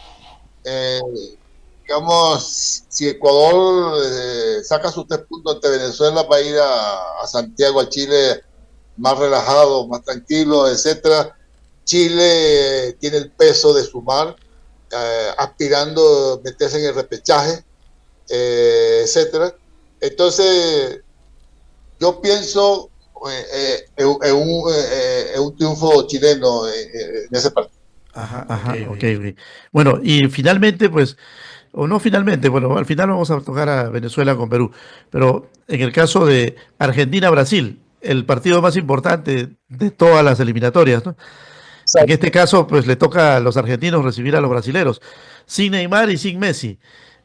digamos, si Ecuador saca sus 3 puntos ante Venezuela, va a ir a Santiago, a Chile, más relajado, más tranquilo, etcétera. Chile tiene el peso de sumar, aspirando a meterse en el repechaje, etcétera. Entonces, yo pienso en un triunfo chileno en ese partido. Ok. Bueno, y finalmente, pues, o no finalmente, bueno, al final vamos a tocar a Venezuela con Perú, pero en el caso de Argentina-Brasil, el partido más importante de todas las eliminatorias, ¿no? En este caso, pues le toca a los argentinos recibir a los brasileros, sin Neymar y sin Messi.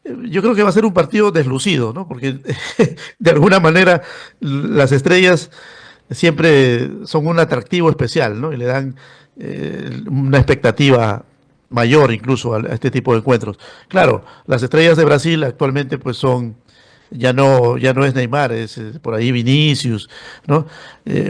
Yo creo que va a ser un partido deslucido, ¿no? Porque de alguna manera las estrellas siempre son un atractivo especial, ¿no? Y le dan una expectativa mayor incluso a este tipo de encuentros. Claro, las estrellas de Brasil actualmente pues son ya no es Neymar, es por ahí Vinicius, ¿no?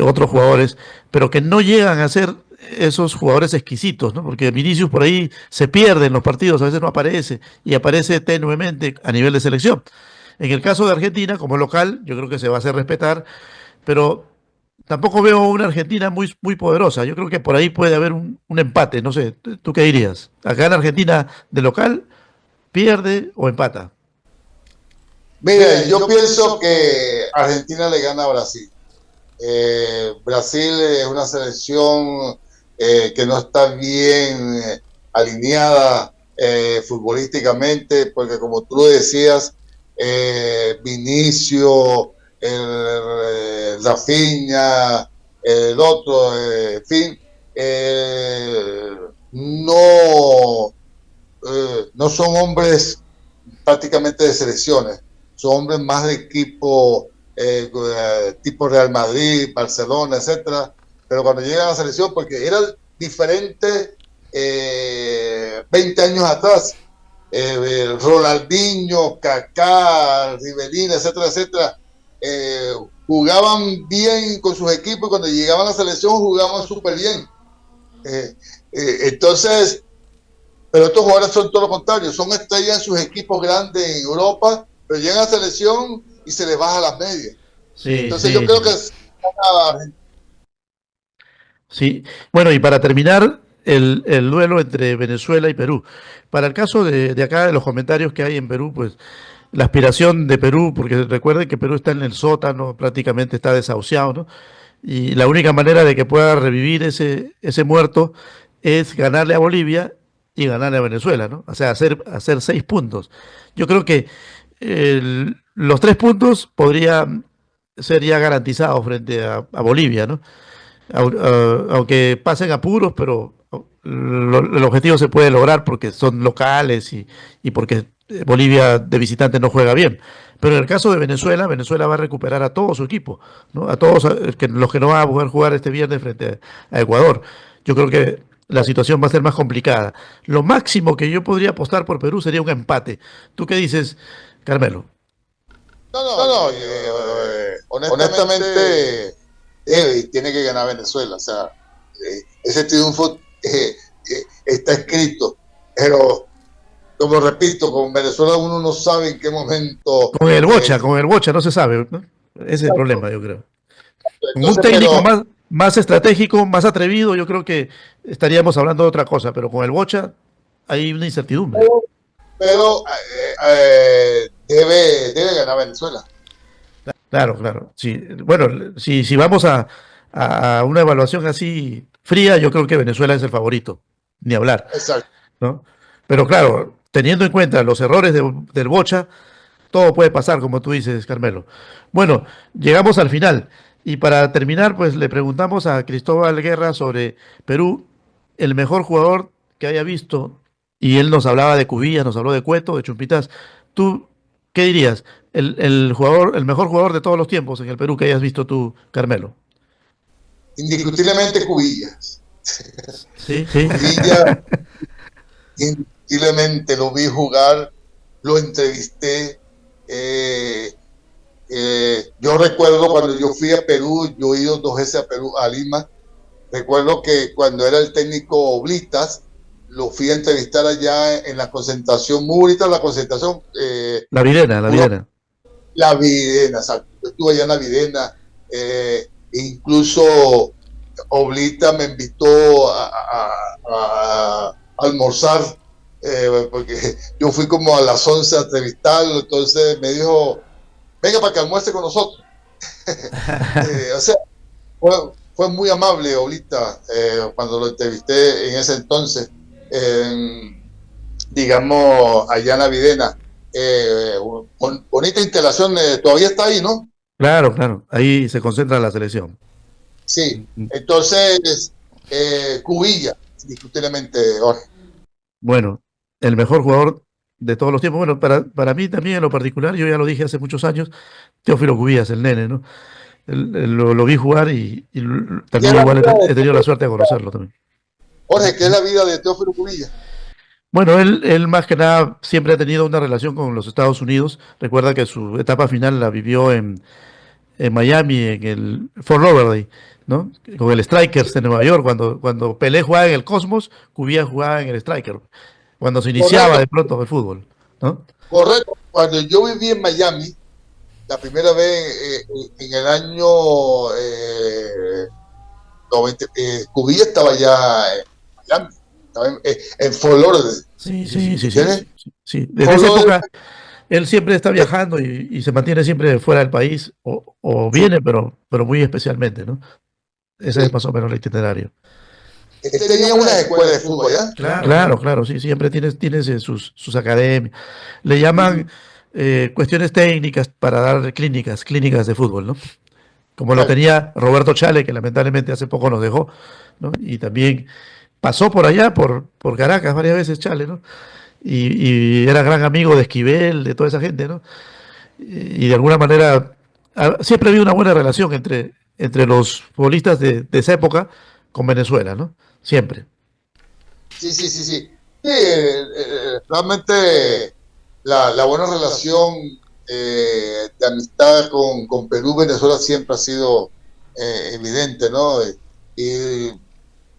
Otros jugadores, pero que no llegan a ser esos jugadores exquisitos, ¿no? Porque Vinicius por ahí se pierde en los partidos, a veces no aparece y aparece tenuemente a nivel de selección. En el caso de Argentina, como local, yo creo que se va a hacer respetar, pero tampoco veo una Argentina muy poderosa. Yo creo que por ahí puede haber un empate. No sé, ¿tú qué dirías? Acá en Argentina, de local, pierde o empata. Mira, yo pienso que Argentina le gana a Brasil. Brasil es una selección que no está bien alineada futbolísticamente, porque como tú lo decías, Vinicio, Rafinha, el otro, en fin, no son hombres prácticamente de selecciones, son hombres más de equipo, tipo Real Madrid, Barcelona, etcétera, pero cuando llegan a la selección, porque era diferente 20 años atrás, Ronaldinho, Kaká, Rivelina, etcétera, etcétera, jugaban bien con sus equipos y cuando llegaban a la selección jugaban súper bien. Entonces, pero estos jugadores son todo lo contrario, son estrellas en sus equipos grandes en Europa, pero llegan a la selección y se les baja las medias. Entonces yo creo que sí. Bueno, y para terminar, el duelo entre Venezuela y Perú. Para el caso de acá, de los comentarios que hay en Perú, pues la aspiración de Perú, porque recuerden que Perú está en el sótano, prácticamente está desahuciado, ¿no? Y la única manera de que pueda revivir ese muerto es ganarle a Bolivia y ganarle a Venezuela, ¿no? O sea, hacer 6 puntos. Yo creo que los 3 puntos podrían ser ya garantizados frente a Bolivia, ¿no? Aunque pasen apuros, pero el objetivo se puede lograr porque son locales y porque Bolivia de visitante no juega bien. Pero en el caso de Venezuela, Venezuela va a recuperar a todo su equipo, ¿no? A todos los que no van a poder jugar este viernes frente a Ecuador. Yo creo que la situación va a ser más complicada. Lo máximo que yo podría apostar por Perú sería un empate. ¿Tú qué dices, Carmelo? No, honestamente, tiene que ganar Venezuela. O sea, ese triunfo está escrito. Pero, como repito, con Venezuela uno no sabe en qué momento. Con el Bocha no se sabe, ¿no? Ese es el problema, yo creo. Con un Entonces, técnico más estratégico, más atrevido, yo creo que estaríamos hablando de otra cosa, pero con el Bocha hay una incertidumbre. pero debe ganar Venezuela. Claro. Sí. Bueno, si vamos a una evaluación así fría, yo creo que Venezuela es el favorito, ni hablar, Exacto. ¿no? Pero claro, teniendo en cuenta los errores del Bocha, todo puede pasar, como tú dices, Carmelo. Bueno, llegamos al final. Y para terminar, pues le preguntamos a Cristóbal Guerra sobre Perú, el mejor jugador que haya visto. Y él nos hablaba de Cubillas, nos habló de Cueto, de Chumpitas. ¿Tú qué dirías? El mejor jugador de todos los tiempos en el Perú que hayas visto tú, Carmelo. Indiscutiblemente Cubillas. Sí. Cubillas, indiscutiblemente lo vi jugar, lo entrevisté. Yo recuerdo cuando yo fui a Perú, yo he ido 2 veces a Perú, a Lima. Recuerdo que cuando era el técnico Oblitas, lo fui a entrevistar allá en la concentración, muy bonita la concentración. La Videna. La Videna, exacto. Yo estuve allá en la Videna. Incluso Oblita me invitó a almorzar, porque yo fui como a las 11 a entrevistarlo, entonces me dijo, venga para que almuerce con nosotros. O sea, fue muy amable Oblita cuando lo entrevisté en ese entonces, digamos, allá en la Videna. Bonita instalación, todavía está ahí, ¿no? Claro. Ahí se concentra la selección. Sí, entonces, Cubilla, indiscutiblemente, Jorge. Bueno, el mejor jugador de todos los tiempos. Bueno, para mí también en lo particular, yo ya lo dije hace muchos años, Teófilo Cubillas, el nene, ¿no? Lo vi jugar y también igual he tenido la suerte de conocerlo también. Jorge, ¿qué es la vida de Teófilo Cubilla? Bueno, él más que nada siempre ha tenido una relación con los Estados Unidos. Recuerda que su etapa final la vivió en Miami, en el Fort Lauderdale, ¿no? Con el Strikers de Nueva York. Cuando Pelé jugaba en el Cosmos, Cubillas jugaba en el Striker. Cuando se iniciaba Correcto. de pronto el fútbol, ¿no? Correcto. Cuando yo viví en Miami, la primera vez en el año 90, Cubilla estaba ya en Miami, estaba en Fort Lauderdale. Sí. Desde esa época, él siempre está viajando y se mantiene siempre fuera del país, o viene, pero muy especialmente, ¿no? Ese es más o menos el itinerario. Tenía una escuela de fútbol, ¿ya? Claro, sí, siempre tienes sus academias. Le llaman cuestiones técnicas para dar clínicas de fútbol, ¿no? Como lo tenía Roberto Chale, que lamentablemente hace poco nos dejó, ¿no? Y también pasó por allá, por Caracas varias veces Chale, ¿no? Y era gran amigo de Esquivel, de toda esa gente, ¿no? Y de alguna manera siempre había una buena relación entre los futbolistas de esa época con Venezuela, ¿no? Siempre. Sí. Realmente la buena relación de amistad con Perú, Venezuela siempre ha sido evidente, ¿no? Y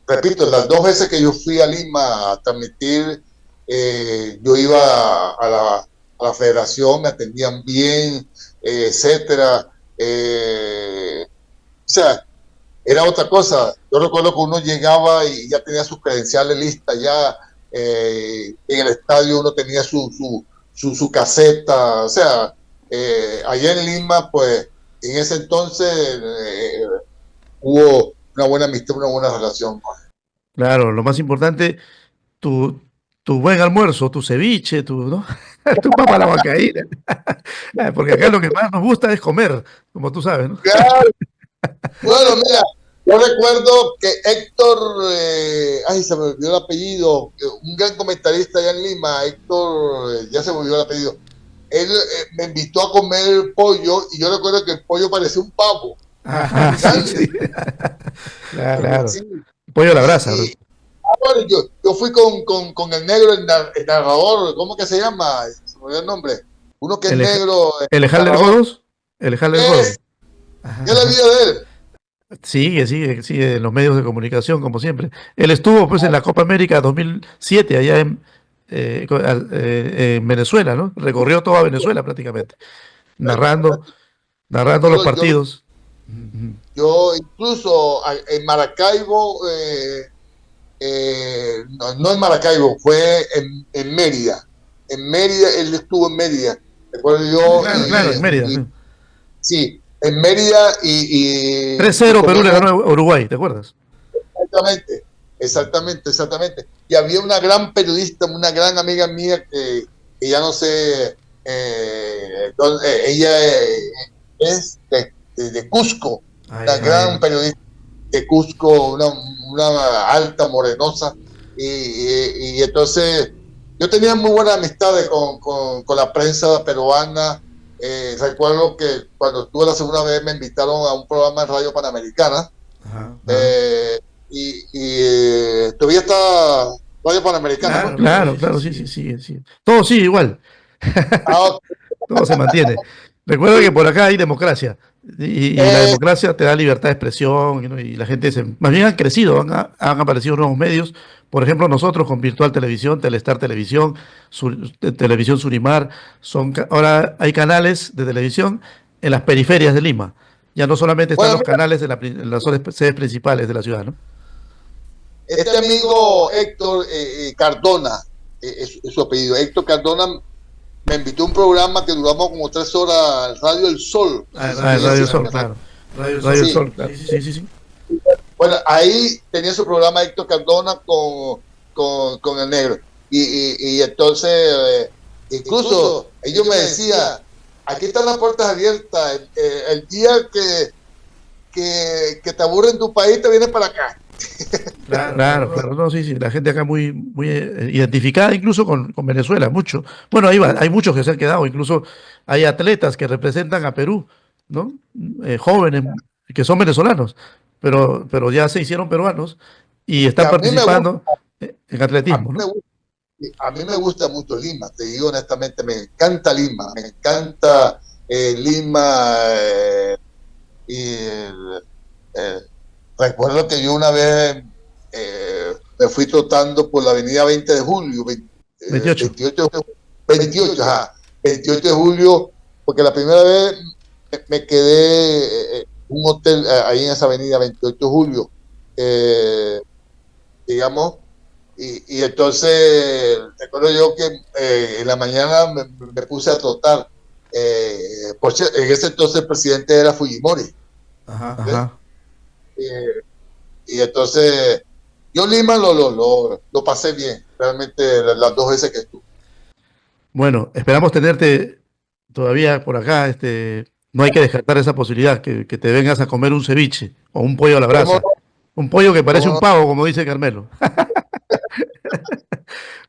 repito, las 2 veces que yo fui a Lima a transmitir, yo iba a la federación, me atendían bien, etcétera. O sea, era otra cosa. Yo recuerdo que uno llegaba y ya tenía sus credenciales listas, ya en el estadio uno tenía su caseta, o sea, allá en Lima, pues en ese entonces hubo una buena amistad, una buena relación. Claro, lo más importante, tu, tu buen almuerzo, tu ceviche, ¿no? Tu papa a la huancaína. Porque acá lo que más nos gusta es comer, como tú sabes, ¿no? Claro. Bueno, mira, yo recuerdo que Héctor, ay, se me olvidó el apellido, un gran comentarista allá en Lima, Héctor, ya se me olvidó el apellido. Él me invitó a comer pollo y yo recuerdo que el pollo parecía un pavo. Ajá, sí, Grande. sí. Claro. Sí, Pollo a la brasa, bro. bueno, yo fui con el negro, el narrador, ¿cómo que se llama? Se me olvidó el nombre. Uno que es ¿El, negro, el el Ejal del narrador. Godos? ¿El Ejal del Godos? ¿Qué es la vida de él? Sigue en los medios de comunicación, como siempre. Él estuvo pues en la Copa América 2007, allá en Venezuela, ¿no? Recorrió toda Venezuela prácticamente, narrando, narrando los Yo, partidos. yo incluso en Maracaibo, no en Maracaibo, fue en Mérida. En Mérida, él estuvo en Mérida. Recuerdo yo, Claro, en Mérida. sí, en Mérida y 3-0 Perú le ganó a Uruguay, ¿te acuerdas? exactamente. Y había una gran periodista, una gran amiga mía que ya no sé, ella es de Cusco, una gran periodista de Cusco, una alta morenosa, y entonces yo tenía muy buenas amistades con la prensa peruana. Recuerdo que cuando estuve la segunda vez me invitaron a un programa en Radio Panamericana. Todavía está Radio Panamericana. Claro, sí. Todo sigue igual. Todo se mantiene. Recuerda que por acá hay democracia. Y la democracia te da libertad de expresión, ¿no? Y la gente más bien han crecido, han aparecido nuevos medios. Por ejemplo, nosotros con Virtual Televisión, Telestar Televisión, Televisión Surimar, ahora hay canales de televisión en las periferias de Lima. Ya no solamente están los canales en las sedes principales de la ciudad, ¿no? Este amigo Héctor Cardona, es su apellido, Héctor Cardona, me invitó a un programa que duramos como 3 horas, Radio El Sol. Radio El Sol, claro. Radio El Sol, claro. Sí. Bueno, ahí tenía su programa Héctor Cardona con el negro. Y entonces, incluso ellos me decían, aquí están las puertas abiertas, el día que te aburre en tu país, te vienes para acá. Claro. No, sí, la gente acá muy identificada incluso con Venezuela, mucho. Bueno, hay muchos que se han quedado, incluso hay atletas que representan a Perú, ¿no? Jóvenes que son venezolanos, pero ya se hicieron peruanos y están participando en atletismo, ¿no? A mí me gusta mucho Lima, te digo honestamente, me encanta Lima, Lima, recuerdo que yo una vez me fui trotando por la avenida 20 de julio, 28 de julio, porque la primera vez me quedé en un hotel ahí en esa avenida 28 de julio, digamos, y entonces recuerdo yo que en la mañana me puse a trotar. En ese entonces el presidente era Fujimori. Ajá. Y entonces yo Lima lo pasé bien, realmente las 2 veces que estuve. Bueno, esperamos tenerte todavía por acá. No hay que descartar esa posibilidad, que te vengas a comer un ceviche o un pollo a la brasa. Un pollo que parece un pavo, como dice Carmelo.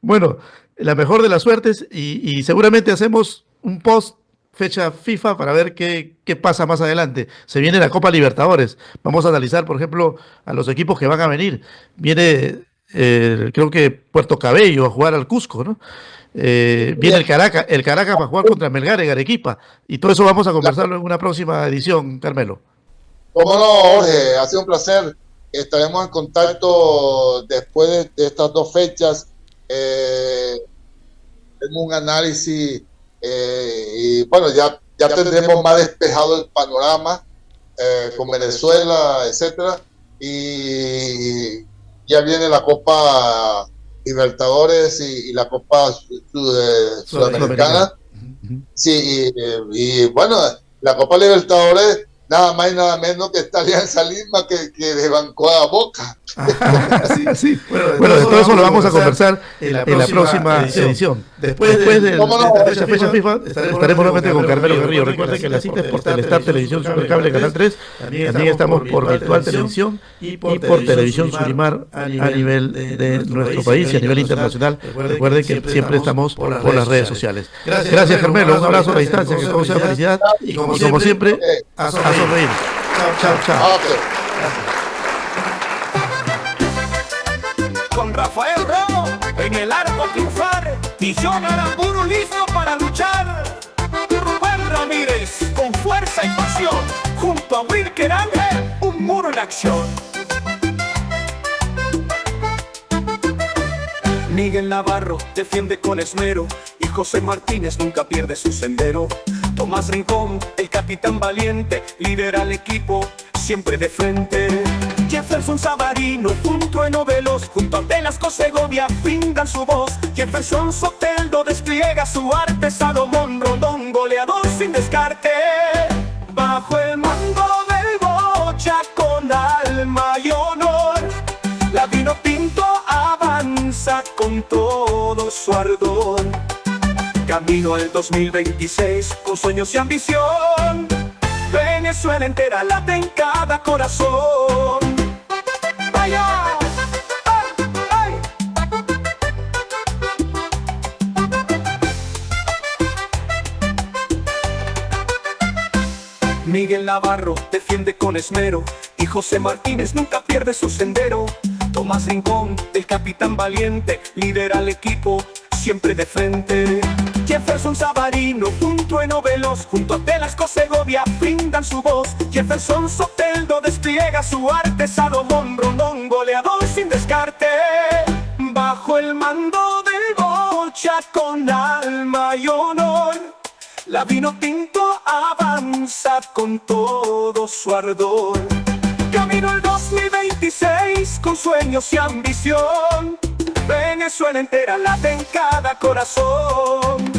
Bueno, la mejor de las suertes y seguramente hacemos un post fecha FIFA para ver qué pasa más adelante. Se viene la Copa Libertadores. Vamos a analizar, por ejemplo, a los equipos que van a venir. Viene, creo que Puerto Cabello a jugar al Cusco, ¿no? Viene el Caracas va a jugar contra Melgar en Arequipa. Y todo eso vamos a conversarlo en una próxima edición, Carmelo. Cómo no, Jorge, ha sido un placer. Estaremos en contacto después de estas 2 fechas. Tengo un análisis y bueno, ya tendremos más despejado el panorama con Venezuela, etcétera. y ya viene la Copa Libertadores y la Copa Sudamericana. Sí, y bueno, la Copa Libertadores, nada más y nada menos que esta Alianza Lima que desbancó a Boca. Sí. Bueno, de todo eso lo vamos a conversar en la próxima edición. Después de la fecha FIFA estaremos nuevamente con Carmelo Carrillo. Recuerden que la cita es por Telestar Televisión Supercable Canal 3. También estamos por Virtual Televisión y por Televisión Surimar a nivel de nuestro país y a nivel internacional. Recuerden que siempre estamos por las redes sociales. Gracias, Carmelo. Un abrazo a la distancia, que todo sea felicidad. Y como siempre, a sonreír. Chao. Con Rafael Romo en el arco triunfar, Millón Aramburu listo para luchar. Juan Ramírez con fuerza y pasión, junto a Wilker Ángel, un muro en acción. Miguel Navarro defiende con esmero y José Martínez nunca pierde su sendero. Tomás Rincón, el capitán valiente, lidera al equipo siempre de frente. Jefferson Savarino, punto en Novelos, junto a Velasco Segovia brindan su voz. Jefferson Soteldo despliega su arte, Salomón Rondón, goleador sin descarte. Bajo el mando del Bocha con alma y honor, la Vinotinto avanza con todo su ardor. Camino al 2026 con sueños y ambición, Venezuela entera late en cada corazón. ¡Vaya! ¡Ay! Miguel Navarro defiende con esmero y José Martínez nunca pierde su sendero. Tomás Rincón, el capitán valiente, lidera al equipo siempre de frente. Jefferson Savarino, punto en Novelos, junto a Velasco Segovia brindan su voz. Jefferson Soteldo despliega su arte, Salomón Rondón, goleador sin descarte. Bajo el mando del Bocha con alma y honor, la Vinotinto avanza con todo su ardor. Camino al 2026 con sueños y ambición, Venezuela entera late en cada corazón.